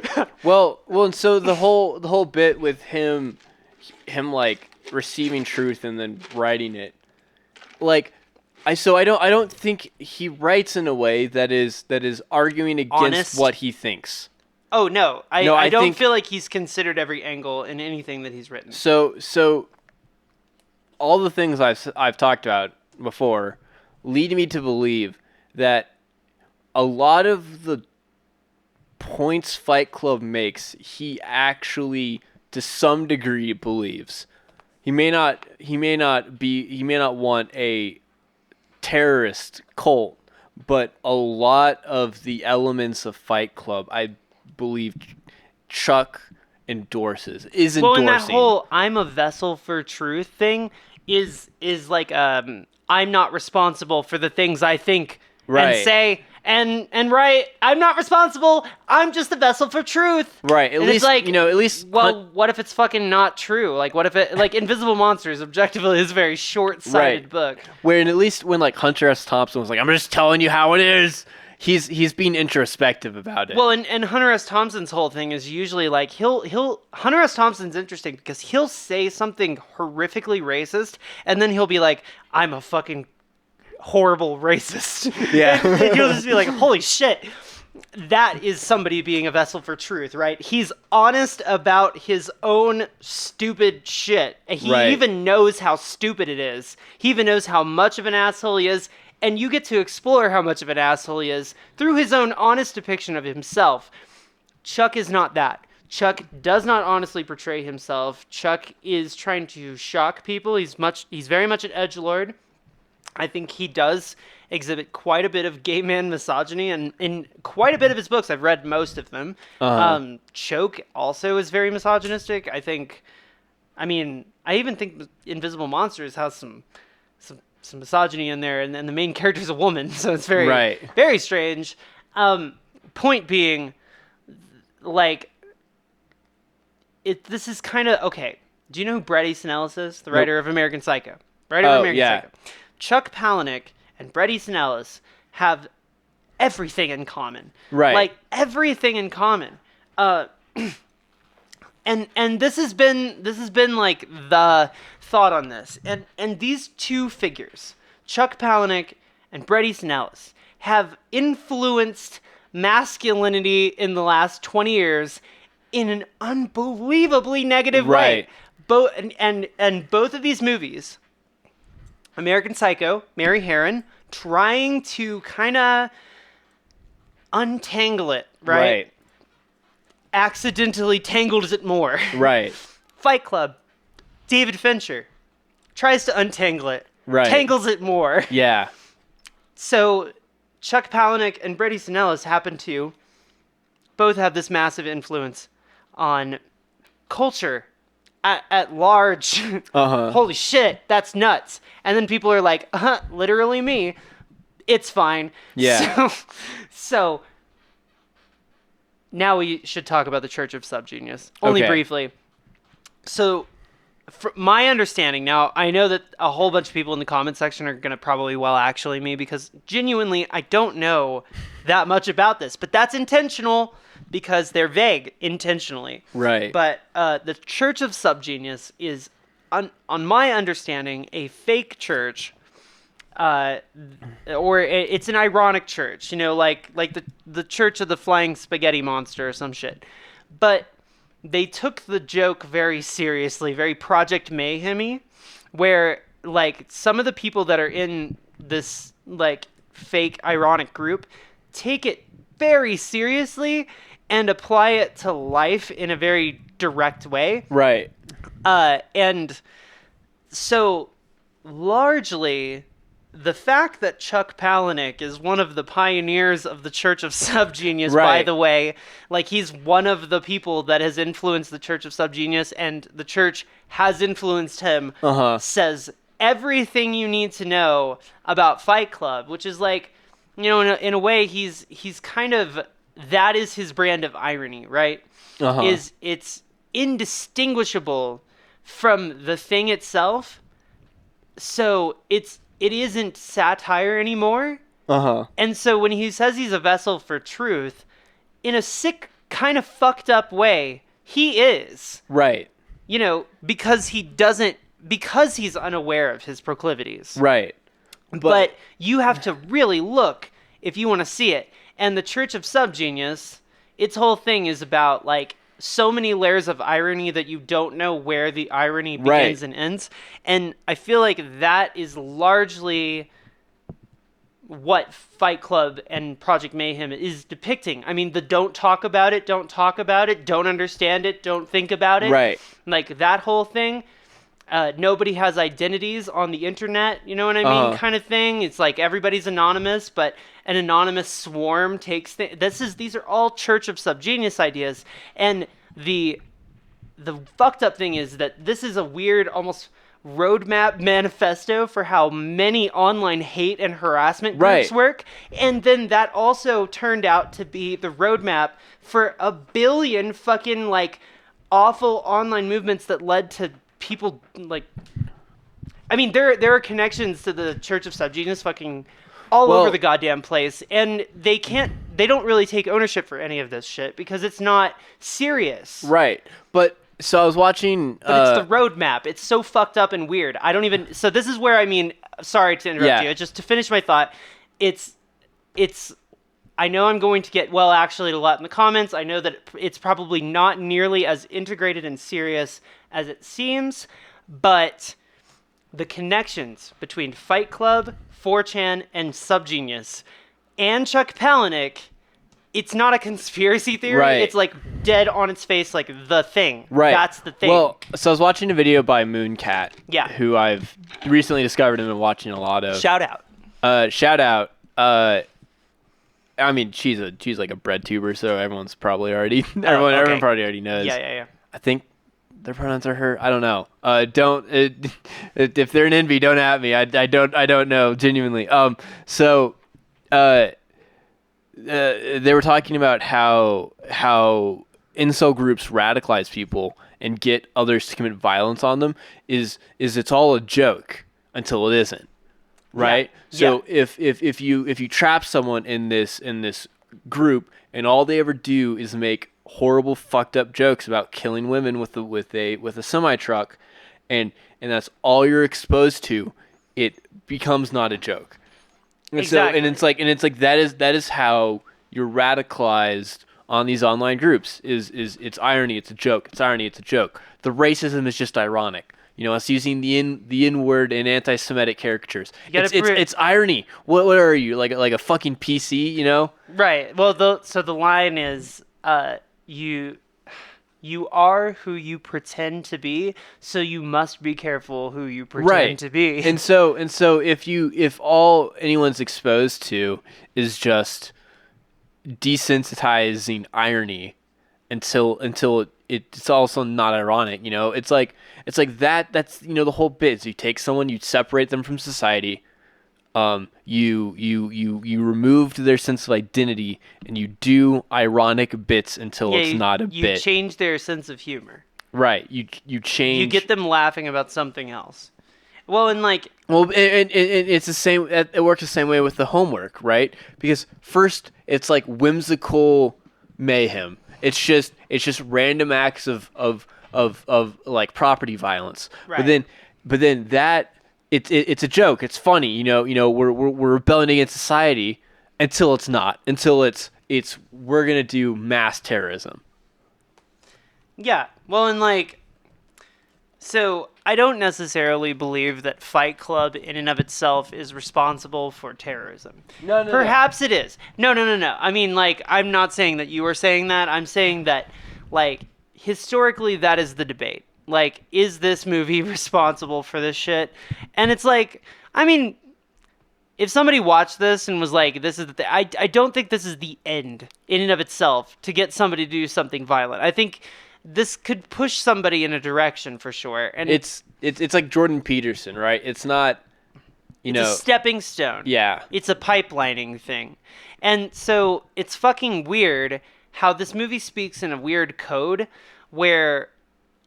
Well, and so the whole bit with him like receiving truth and then writing it, like, I don't think he writes in a way that is arguing against Honest? what he thinks. Oh no, I don't think, feel like he's considered every angle in anything that he's written. So all the things I've talked about before lead me to believe that a lot of the points Fight Club makes, he actually to some degree believes. He may not want a terrorist cult, but a lot of the elements of Fight Club, I believe Chuck endorses. Well, and that whole "I'm a vessel for truth" thing is like I'm not responsible for the things I think and say, and right, I'm not responsible. I'm just a vessel for truth. Right. At least Well, what if it's fucking not true? Like, what if it like Invisible Monsters objectively is a very short-sighted book. Where at least when like Hunter S. Thompson was like, I'm just telling you how it is. He's being introspective about it. Well, and Hunter S. Thompson's whole thing is usually like Hunter S. Thompson's interesting because he'll say something horrifically racist, and then he'll be like, I'm a fucking horrible racist. Yeah. And he'll just be like, holy shit. That is somebody being a vessel for truth, right? He's honest about his own stupid shit. He even knows how stupid it is. He even knows how much of an asshole he is. And you get to explore how much of an asshole he is through his own honest depiction of himself. Chuck is not that. Chuck does not honestly portray himself. Chuck is trying to shock people. He's very much an edgelord. I think he does exhibit quite a bit of gay man misogyny, and in quite a bit of his books, I've read most of them. Choke also is very misogynistic. I even think Invisible Monsters has some misogyny in there, and the main character is a woman, so it's very very strange. Point being, like, this is kind of okay. Do you know who Bret Easton Ellis is? The writer of American Psycho. Psycho. Chuck Palahniuk and Bret Easton Ellis have everything in common. Right. Like, everything in common. And this has been like the thought on this. And these two figures, Chuck Palahniuk and Bret Easton Ellis, have influenced masculinity in the last 20 years in an unbelievably negative way. And both of these movies, American Psycho, Mary Harron, trying to kind of untangle it, right? Accidentally tangles it more. Right. Fight Club, David Fincher, tries to untangle it, tangles it more. Yeah. So Chuck Palahniuk and Bret Easton Ellis happen to both have this massive influence on culture at large. Holy shit, that's nuts. And then people are like, literally me. It's fine. Yeah. So now we should talk about the Church of SubGenius. Only briefly. So, from my understanding, now I know that a whole bunch of people in the comment section are going to probably actually me, because genuinely I don't know that much about this, but that's intentional because they're vague intentionally. Right. But the Church of SubGenius is, on my understanding, a fake church. Or it's an ironic church, like the Church of the Flying Spaghetti Monster or some shit. But they took the joke very seriously, very Project Mayhem-y, where like some of the people that are in this like fake ironic group take it very seriously and apply it to life in a very direct way. Right. And so largely, the fact that Chuck Palahniuk is one of the pioneers of the Church of SubGenius, by the way, like he's one of the people that has influenced the Church of SubGenius, and the church has influenced him, says everything you need to know about Fight Club, which is like, in a way, he's kind of, that is his brand of irony, right? It's indistinguishable from the thing itself, so it isn't satire anymore. And so when he says he's a vessel for truth, in a sick, kind of fucked up way, he is. Right. Because he's unaware of his proclivities. Right. But you have to really look if you want to see it. And the Church of SubGenius, its whole thing is about like so many layers of irony that you don't know where the irony begins and ends. And I feel like that is largely what Fight Club and Project Mayhem is depicting. I mean, the don't talk about it, don't understand it, don't think about it. Right. Like that whole thing. Nobody has identities on the internet, you know what I mean? Kind of thing. It's like everybody's anonymous, but an anonymous swarm takes these are all Church of SubGenius ideas. And the fucked up thing is that this is a weird, almost roadmap manifesto for how many online hate and harassment groups work. And then that also turned out to be the roadmap for a billion fucking like awful online movements that led to people like, I mean, there are connections to the Church of SubGenius fucking all over the goddamn place, and they don't really take ownership for any of this shit because it's not serious. Right. But so I was watching, but it's the roadmap. It's so fucked up and weird. I don't even. So this is where, I mean, sorry to interrupt you. Just to finish my thought, it's. I know I'm going to get, actually, a lot in the comments. I know that it's probably not nearly as integrated and serious as it seems, but the connections between Fight Club, 4chan, and SubGenius, and Chuck Palahniuk, it's not a conspiracy theory. Right. It's like dead on its face, like the thing. Right. That's the thing. Well, so I was watching a video by Mooncat, Yeah. who I've recently discovered and been watching a lot of. Shout out. Shout out. I mean, she's like a bread tuber, so everyone's probably already everyone probably already knows. Yeah. I think their pronouns are her. I don't know. If they're an envy, don't at me. I don't know genuinely. So they were talking about how incel groups radicalize people and get others to commit violence on them is it's all a joke until it isn't. Right. Yeah. So if you trap someone in this group and all they ever do is make horrible fucked up jokes about killing women with a semi truck, and that's all you're exposed to, it becomes not a joke. And exactly. So it's like that is how you're radicalized on these online groups. Is it's irony, it's a joke. It's irony, it's a joke. The racism is just ironic. Us using the N word in anti-Semitic caricatures. It's irony. What are you, like a fucking PC? Right. Well, the line is, you are who you pretend to be, so you must be careful who you pretend to be. And so if all anyone's exposed to is just desensitizing irony until it's also not ironic, it's like that's the whole bit is you take someone, you separate them from society, you removed their sense of identity, and you do ironic bits until it's not a bit. You change their sense of humor. Right. You change. You get them laughing about something else. Well, and it's the same. It works the same way with the homework, right? Because first it's like whimsical mayhem. It's just random acts of like property violence. Right. But then that it's a joke. It's funny. You know we're rebelling against society until it's not. Until it's we're gonna do mass terrorism. Yeah. Well, and so I don't necessarily believe that Fight Club in and of itself is responsible for terrorism. No. Perhaps it is. No. I mean, I'm not saying that you are saying that. I'm saying that, historically, that is the debate. Is this movie responsible for this shit? And it's I mean, if somebody watched this and was like, this is I don't think this is the end in and of itself to get somebody to do something violent. I think this could push somebody in a direction for sure. And it's like Jordan Peterson, right? It's not, it's a stepping stone. Yeah. It's a pipelining thing. And so it's fucking weird how this movie speaks in a weird code where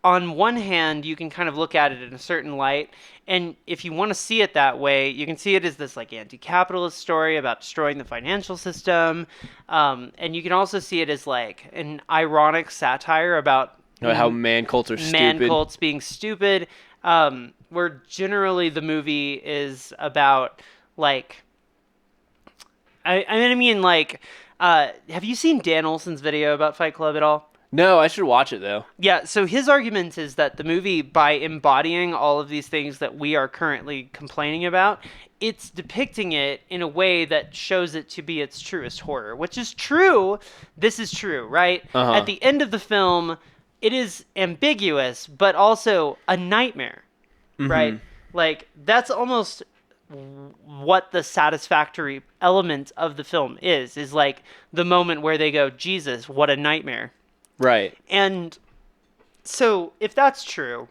on one hand, you can kind of look at it in a certain light, and if you want to see it that way, you can see it as this anti-capitalist story about destroying the financial system, and you can also see it as an ironic satire about how man cults are stupid. Man cults being stupid, where generally the movie is about have you seen Dan Olson's video about Fight Club at all? No, I should watch it, though. Yeah, so his argument is that the movie, by embodying all of these things that we are currently complaining about, it's depicting it in a way that shows it to be its truest horror, which is true. This is true, right? Uh-huh. At the end of the film, it is ambiguous, but also a nightmare, right? That's almost what the satisfactory element of the film is the moment where they go, Jesus, what a nightmare. Right. And so if that's true,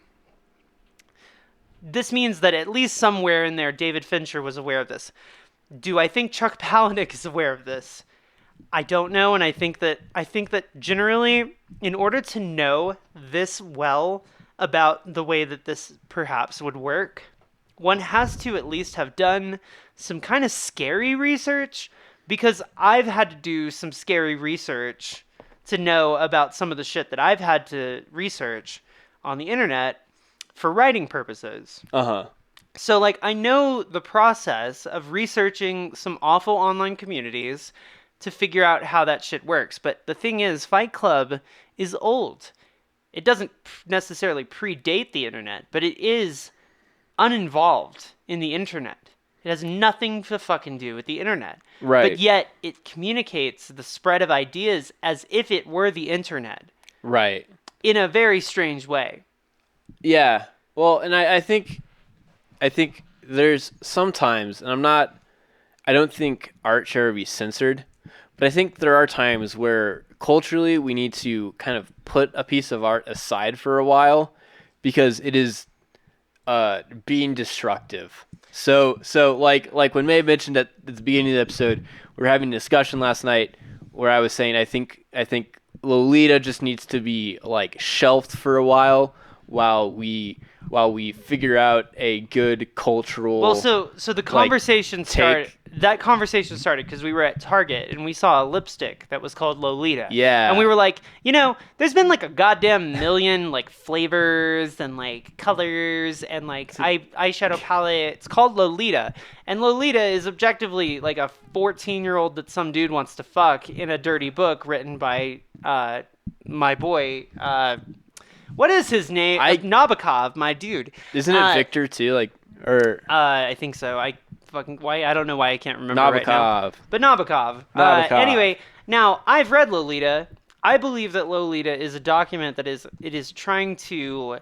this means that at least somewhere in there, David Fincher was aware of this. Do I think Chuck Palahniuk is aware of this? I don't know. And I think that generally, in order to know this well about the way that this perhaps would work, one has to at least have done some kind of scary research, because I've had to do some scary research to know about some of the shit that I've had to research on the internet for writing purposes. Uh-huh. So, I know the process of researching some awful online communities to figure out how that shit works. But the thing is, Fight Club is old. It doesn't necessarily predate the internet, but it is uninvolved in the internet. It has nothing to fucking do with the internet. Right. But yet, it communicates the spread of ideas as if it were the internet. Right. In a very strange way. Yeah. Well, and I think there's sometimes, and I don't think art should be censored, but I think there are times where culturally we need to kind of put a piece of art aside for a while because it is being destructive. So like when May mentioned at the beginning of the episode, we were having a discussion last night where I was saying I think Lolita just needs to be shelved for a while we figure out a good cultural. Well, so the conversation started. That conversation started because we were at Target and we saw a lipstick that was called Lolita. Yeah. And we were like, there's been a goddamn million flavors and colors and eyeshadow palette. It's called Lolita, and Lolita is objectively a 14-year-old that some dude wants to fuck in a dirty book written by my boy. What is his name? Nabokov, my dude. Isn't it Victor too? I think so. I don't know why I can't remember right now. But Nabokov. Anyway, now I've read Lolita. I believe that Lolita is a document that is trying to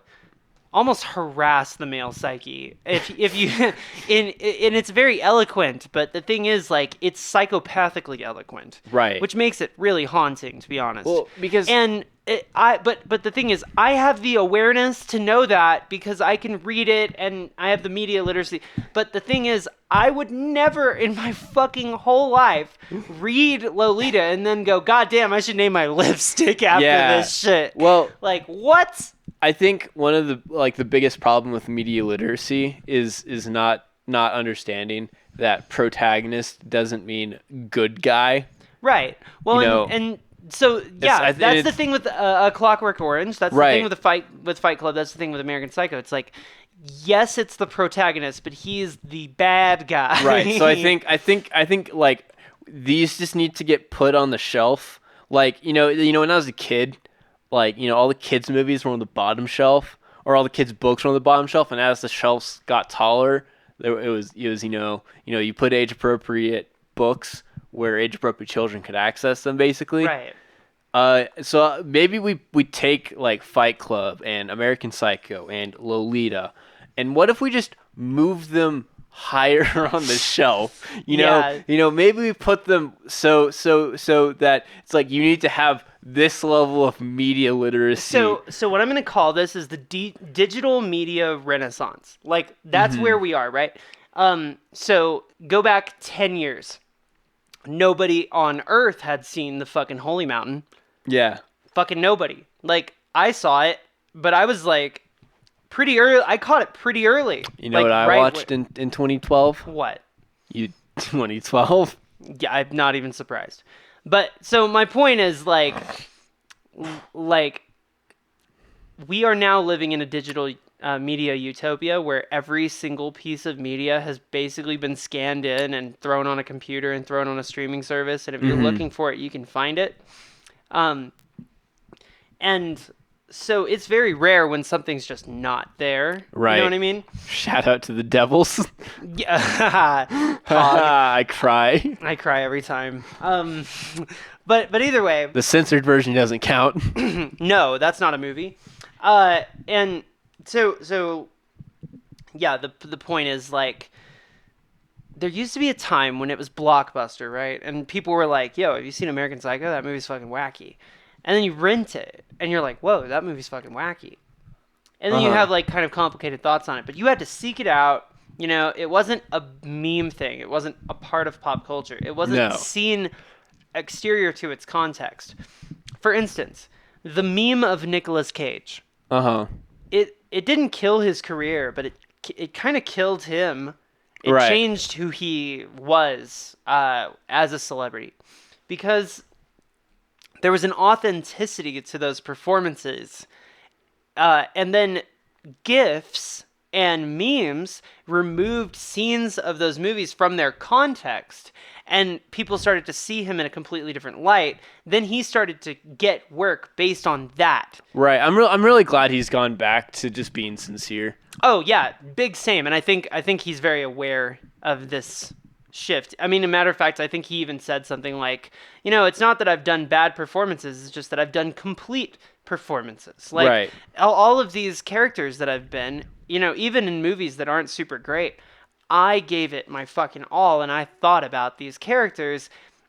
almost harass the male psyche. If you and it's very eloquent, but the thing is it's psychopathically eloquent. Right. Which makes it really haunting, to be honest. Well, because But the thing is, I have the awareness to know that because I can read it and I have the media literacy. But the thing is, I would never in my fucking whole life read Lolita and then go, God damn, I should name my lipstick after this shit. Well, like, what? I think one of the biggest problem with media literacy is not understanding that protagonist doesn't mean good guy. Right. Well, and so yeah, that's the thing with A Clockwork Orange. That's the thing with Fight Club. That's the thing with American Psycho. It's like, yes, it's the protagonist, but he's the bad guy. Right. So I think like these just need to get put on the shelf. Like when I was a kid, like all the kids movies were on the bottom shelf, or all the kids books were on the bottom shelf, and as the shelves got taller, it was you put age appropriate books where age-appropriate children could access them, basically. Right. So maybe we take like Fight Club and American Psycho and Lolita, and what if we just move them higher on the shelf? Maybe we put them so that it's like you need to have this level of media literacy. So what I'm going to call this is the digital media renaissance. Like that's where we are, right? So go back 10 years. Nobody on Earth had seen the fucking Holy Mountain. Yeah. Fucking nobody. Like, I saw it, but I was like, pretty early. I caught it pretty early. You know what I watched in 2012? What? 2012? Yeah, I'm not even surprised. But, so my point is, like, we are now living in a digital media utopia where every single piece of media has basically been scanned in and thrown on a computer and thrown on a streaming service, and if you're looking for it, you can find it. And so it's very rare when something's just not there. Right. You know what I mean? Shout out to the devils. Yeah. I cry. I cry every time. But either way, the censored version doesn't count. No, that's not a movie. And so yeah, the point is, like, there used to be a time when it was Blockbuster, right? And people were like, yo, have you seen American Psycho? That movie's fucking wacky. And then you rent it, and you're like, whoa, that movie's fucking wacky. And then you have, like, kind of complicated thoughts on it. But you had to seek it out. It wasn't a meme thing. It wasn't a part of pop culture. It wasn't seen exterior to its context. For instance, the meme of Nicolas Cage. It didn't kill his career, but it kind of killed him. It changed who he was as a celebrity, because there was an authenticity to those performances. And then GIFs and memes removed scenes of those movies from their context, and people started to see him in a completely different light. Then he started to get work based on that. Right. I'm really glad he's gone back to just being sincere. Oh yeah, big same. And I think he's very aware of this shift. I mean, a matter of fact, I think he even said something like, it's not that I've done bad performances, it's just that I've done complete performances. Like all of these characters that I've been, even in movies that aren't super great, I gave it my fucking all, and I thought about these characters.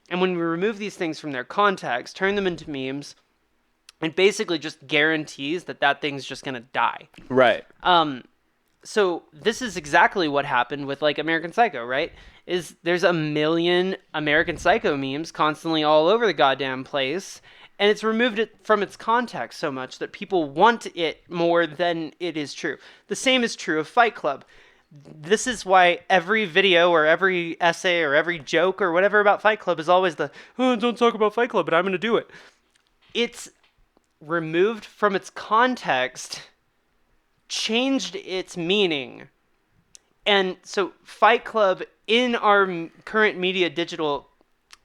And when we remove these things from their context, turn them into memes, it basically just guarantees that thing's just gonna die. Right. So this is exactly what happened with, like, American Psycho, right? There's a million American Psycho memes constantly all over the goddamn place, and it's removed it from its context so much that people want it more than it is true. The same is true of Fight Club. This is why every video or every essay or every joke or whatever about Fight Club is always don't talk about Fight Club, but I'm going to do it. It's removed from its context, changed its meaning. And so Fight Club, in our current media digital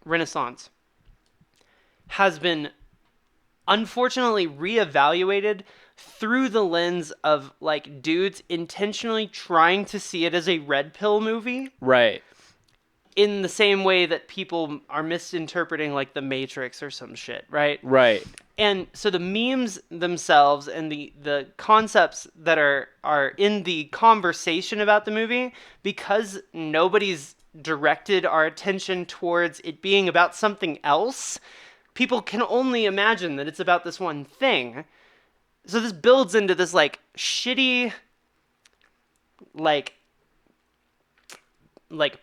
renaissance, has been unfortunately reevaluated through the lens of, like, dudes intentionally trying to see it as a red pill movie. Right. In the same way that people are misinterpreting, like, The Matrix or some shit, right? Right. And so the memes themselves and the concepts that are in the conversation about the movie, because nobody's directed our attention towards it being about something else, people can only imagine that it's about this one thing. So this builds into this like shitty like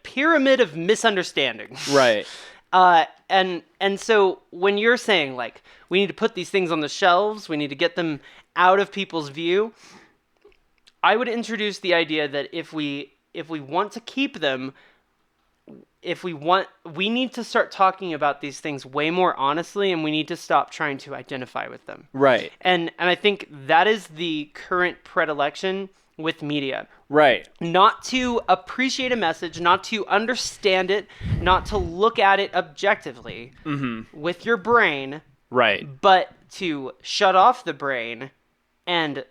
pyramid of misunderstanding. Right. And so when you're saying like we need to put these things on the shelves, we need to get them out of people's view, I would introduce the idea that if we want to keep them, we need to start talking about these things way more honestly, and we need to stop trying to identify with them. Right. And I think that is the current predilection with media. Right. Not to appreciate a message, not to understand it, not to look at it objectively with your brain. Right. But to shut off the brain and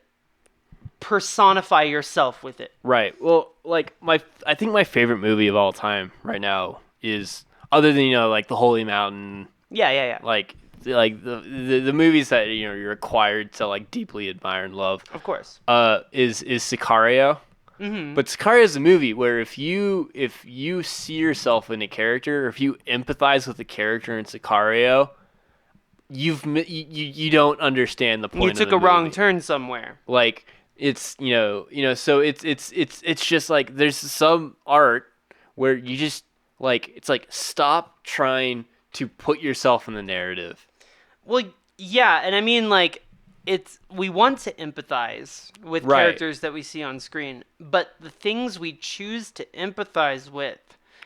personify yourself with it. Right. Well, like I think my favorite movie of all time right now is, other than like The Holy Mountain. Yeah. Like the movies that you're required to like deeply admire and love. Of course. Is Sicario. Mm-hmm. But Sicario is a movie where if you see yourself in a character, or if you empathize with the character in Sicario, you don't understand the point. You took a wrong turn somewhere. Like it's so it's just like there's some art where you just like, it's like, stop trying to put yourself in the narrative. Well, yeah, and I mean like we want to empathize with characters that we see on screen, but the things we choose to empathize with,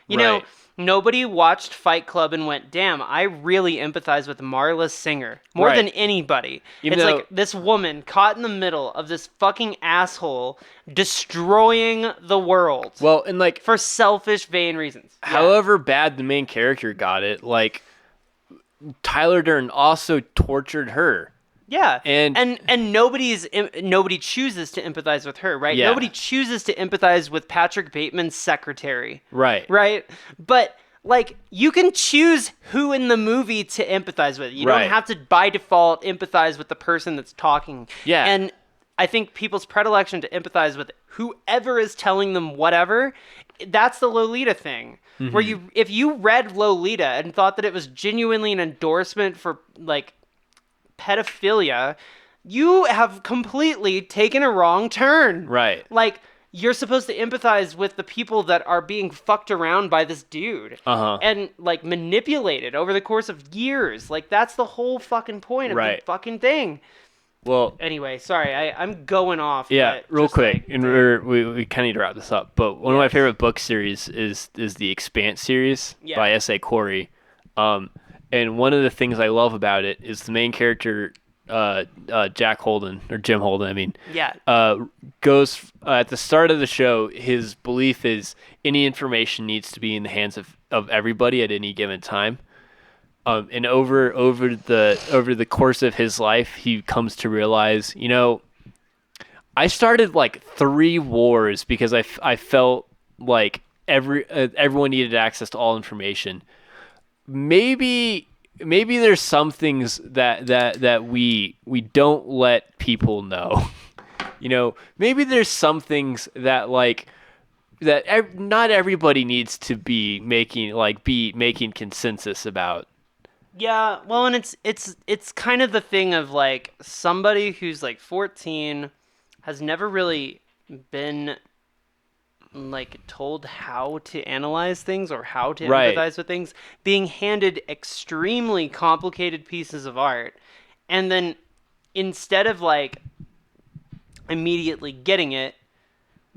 you know, nobody watched Fight Club and went, damn, I really empathize with Marla Singer more than anybody. It's like this woman caught in the middle of this fucking asshole destroying the world. Well, and like, for selfish, vain reasons. However bad the main character got it, like, Tyler Durden also tortured her. Yeah, and nobody chooses to empathize with her, right? Yeah. Nobody chooses to empathize with Patrick Bateman's secretary. Right? But, like, you can choose who in the movie to empathize with. You don't have to, by default, empathize with the person that's talking. Yeah. And I think people's predilection to empathize with whoever is telling them whatever, that's the Lolita thing. Mm-hmm. Where if you read Lolita and thought that it was genuinely an endorsement for, like, pedophilia, you have completely taken a wrong turn. Right. Like, you're supposed to empathize with the people that are being fucked around by this dude. And, like, manipulated over the course of years. Like, that's the whole fucking point of the fucking thing. Well, anyway, sorry, I'm going off. Yeah, real quick, and we kind of need to wrap this up. But one of my favorite book series is the Expanse series by S.A. Corey. And one of the things I love about it is the main character, Jack Holden, or Jim Holden, I mean, goes at the start of the show, his belief is any information needs to be in the hands of everybody at any given time. And over the course of his life, he comes to realize, I started like 3 wars because I felt like everyone needed access to all information. Maybe there's some things that we don't let people know. Maybe there's some things that not everybody needs to be making consensus about. Yeah, well, and it's kind of the thing of like somebody who's like 14 has never really been like told how to analyze things or how to empathize with things, being handed extremely complicated pieces of art, and then instead of like immediately getting it,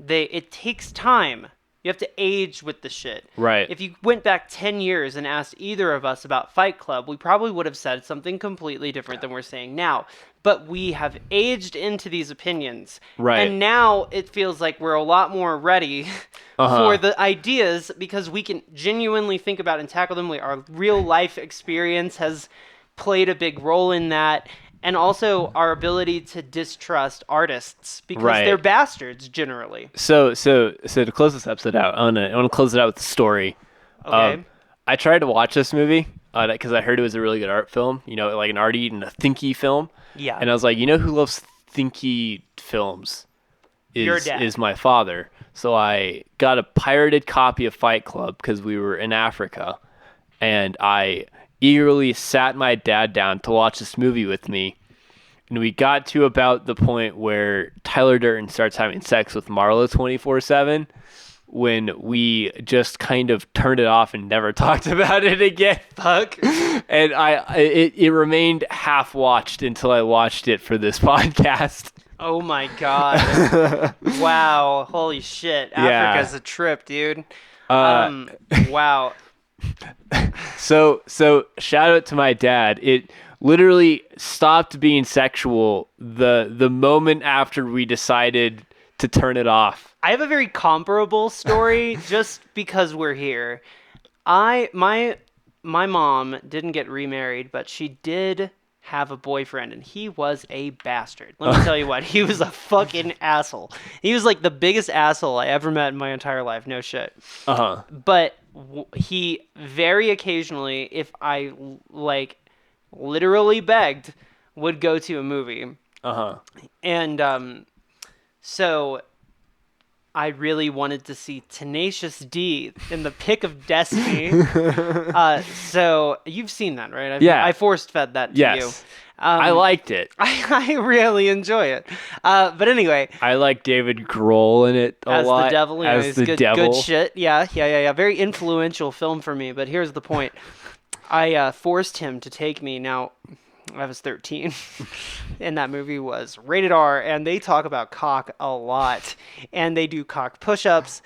it takes time. You have to age with the shit. Right. If you went back 10 years and asked either of us about Fight Club, we probably would have said something completely different than we're saying now. But we have aged into these opinions. Right. And now it feels like we're a lot more ready for the ideas because we can genuinely think about and tackle them. Our real life experience has played a big role in that. And also our ability to distrust artists because they're bastards generally. So to close this episode out, I want to close it out with a story. Okay. I tried to watch this movie because I heard it was a really good art film. Like an arty and a thinky film. Yeah. And I was like, who loves thinky films? Your dad. Is my father. So I got a pirated copy of Fight Club because we were in Africa, and I eagerly sat my dad down to watch this movie with me. And we got to about the point where Tyler Durden starts having sex with Marla 24/7, when we just kind of turned it off and never talked about it again. Fuck. And it remained half watched until I watched it for this podcast. Oh my god. Wow. Holy shit. Africa's a trip, dude. Wow. So shout out to my dad. It literally stopped being sexual the moment after we decided to turn it off. I have a very comparable story just because we're here. My mom didn't get remarried, but she did have a boyfriend, and he was a bastard. Let me tell you what, he was a fucking asshole. He was like the biggest asshole I ever met in my entire life. No shit. But he very occasionally, if I like literally begged, would go to a movie. And so I really wanted to see Tenacious D in the Pick of Destiny. So you've seen that, right? I force-fed that to you. I liked it. I really enjoy it. But anyway. I like David Grohl in it a lot. As the devil. You know, as the good, devil. Good shit. Yeah. Very influential film for me. But here's the point. I forced him to take me. Now, I was 13, and that movie was rated R, and they talk about cock a lot, and they do cock push-ups,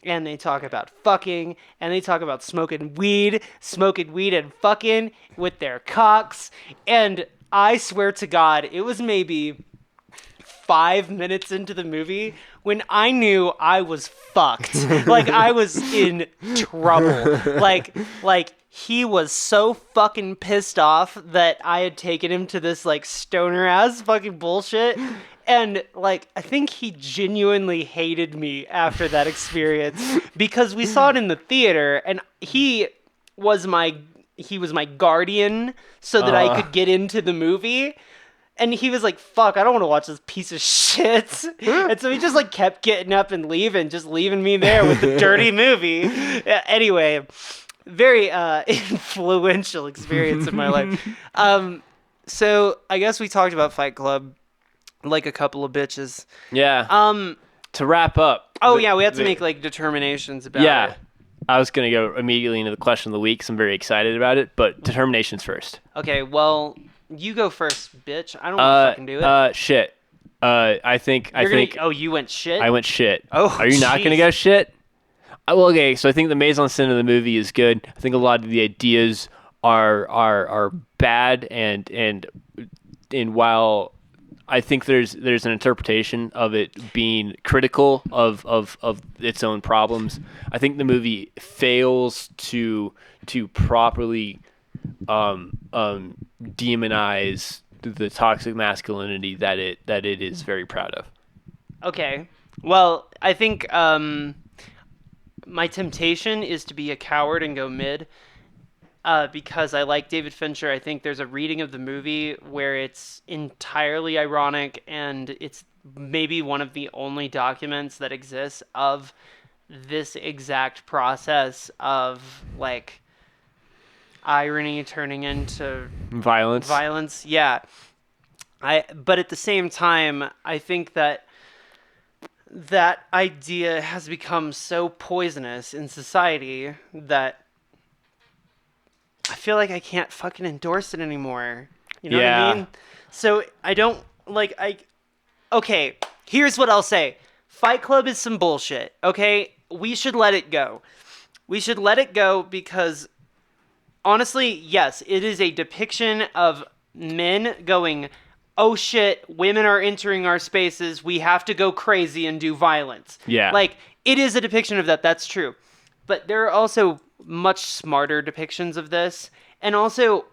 and they talk about fucking, and they talk about smoking weed and fucking with their cocks, and I swear to God, it was maybe 5 minutes into the movie when I knew I was fucked. Like, I was in trouble. Like, he was so fucking pissed off that I had taken him to this, like, stoner-ass fucking bullshit. And, like, I think he genuinely hated me after that experience because we saw it in the theater, and he was my guardian so that I could get into the movie. And he was like, fuck, I don't want to watch this piece of shit. And so he just, like, kept getting up and leaving me there with the dirty movie. Anyway, very influential experience in my life. So I guess we talked about Fight Club like a couple of bitches. Yeah. To wrap up. We have to make, like, determinations about it. I was going to go immediately into the question of the week because I'm very excited about it, but determinations first. Okay, well, you go first, bitch. I don't want to fucking do it. Shit. I think. Oh, you went shit? I went shit. Oh, are you not going to go shit? Well, okay. So I think the mise en scène of the movie is good. I think a lot of the ideas are bad, and while I think there's an interpretation of it being critical of its own problems, I think the movie fails to properly demonize the toxic masculinity that it is very proud of. Okay. Well, I think my temptation is to be a coward and go mid. Because I like David Fincher. I think there's a reading of the movie where it's entirely ironic, and it's maybe one of the only documents that exists of this exact process of, like, irony turning into violence. Yeah. But at the same time, I think that idea has become so poisonous in society that I feel like I can't fucking endorse it anymore. You know what I mean? So I don't, like, okay, here's what I'll say. Fight Club is some bullshit, okay? We should let it go. We should let it go because, honestly, yes, it is a depiction of men going, oh shit, women are entering our spaces, we have to go crazy and do violence. Yeah. Like, it is a depiction of that, that's true. But there are also much smarter depictions of this. And also,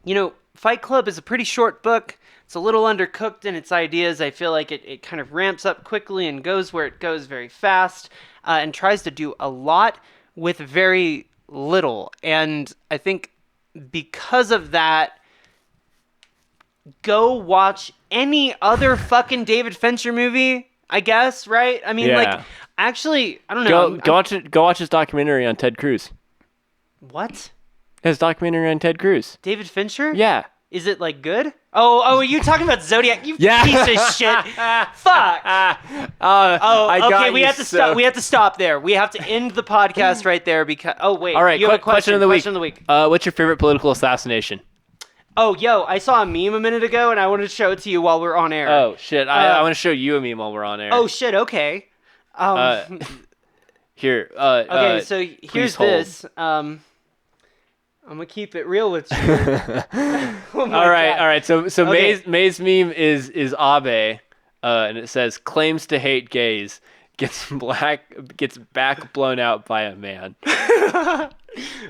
you know, Fight Club is a pretty short book. It's a little undercooked in its ideas. I feel like it kind of ramps up quickly and goes where it goes very fast, and tries to do a lot with very little. And I think because of that, go watch any other fucking David Fincher movie, I guess, right? I mean, like, actually, I don't know. Go watch his documentary on Ted Cruz. What? It's a documentary on Ted Cruz. David Fincher? Yeah. Is it like good? Oh, are you talking about Zodiac? You Yeah. piece of shit. Fuck. Okay. We have to stop. We have to stop there. We have to end the podcast right there because. Oh wait. All right. You have a question of the Question of the week. What's your favorite political assassination? Oh, yo, I saw a meme a minute ago, and I wanted to show it to you while we're on air. Oh shit! I want to show you a meme while we're on air. Oh shit. Okay. Here. Okay. So here's hold. this. I'm gonna keep it real with you. Oh my all right, God. all right. So Okay. May's meme is Abe, and it says claims to hate gays, gets back blown out by a man. Oh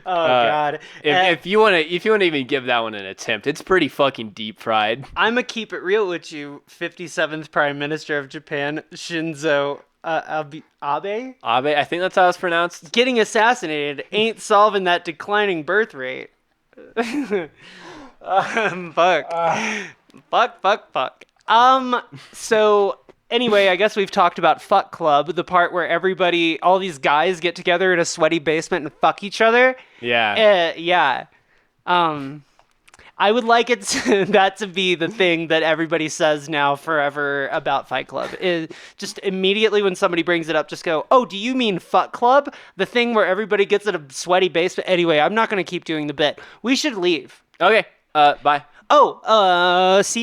God. If you wanna even give that one an attempt, it's pretty fucking deep fried. I'm gonna keep it real with you. 57th Prime Minister of Japan, Shinzo Abe, Abe, I think that's how it's pronounced. getting assassinated ain't solving that declining birth rate. Fuck. Fuck. So anyway, I guess we've talked about Fuck Club, the part where all these guys get together in a sweaty basement and fuck each other. Yeah. Yeah. I would like that to be the thing that everybody says now forever about Fight Club. Is just immediately when somebody brings it up, just go, "Oh, do you mean Fuck Club? The thing where everybody gets in a sweaty basement." Anyway, I'm not going to keep doing the bit. We should leave. Okay. Bye. Oh, see ya.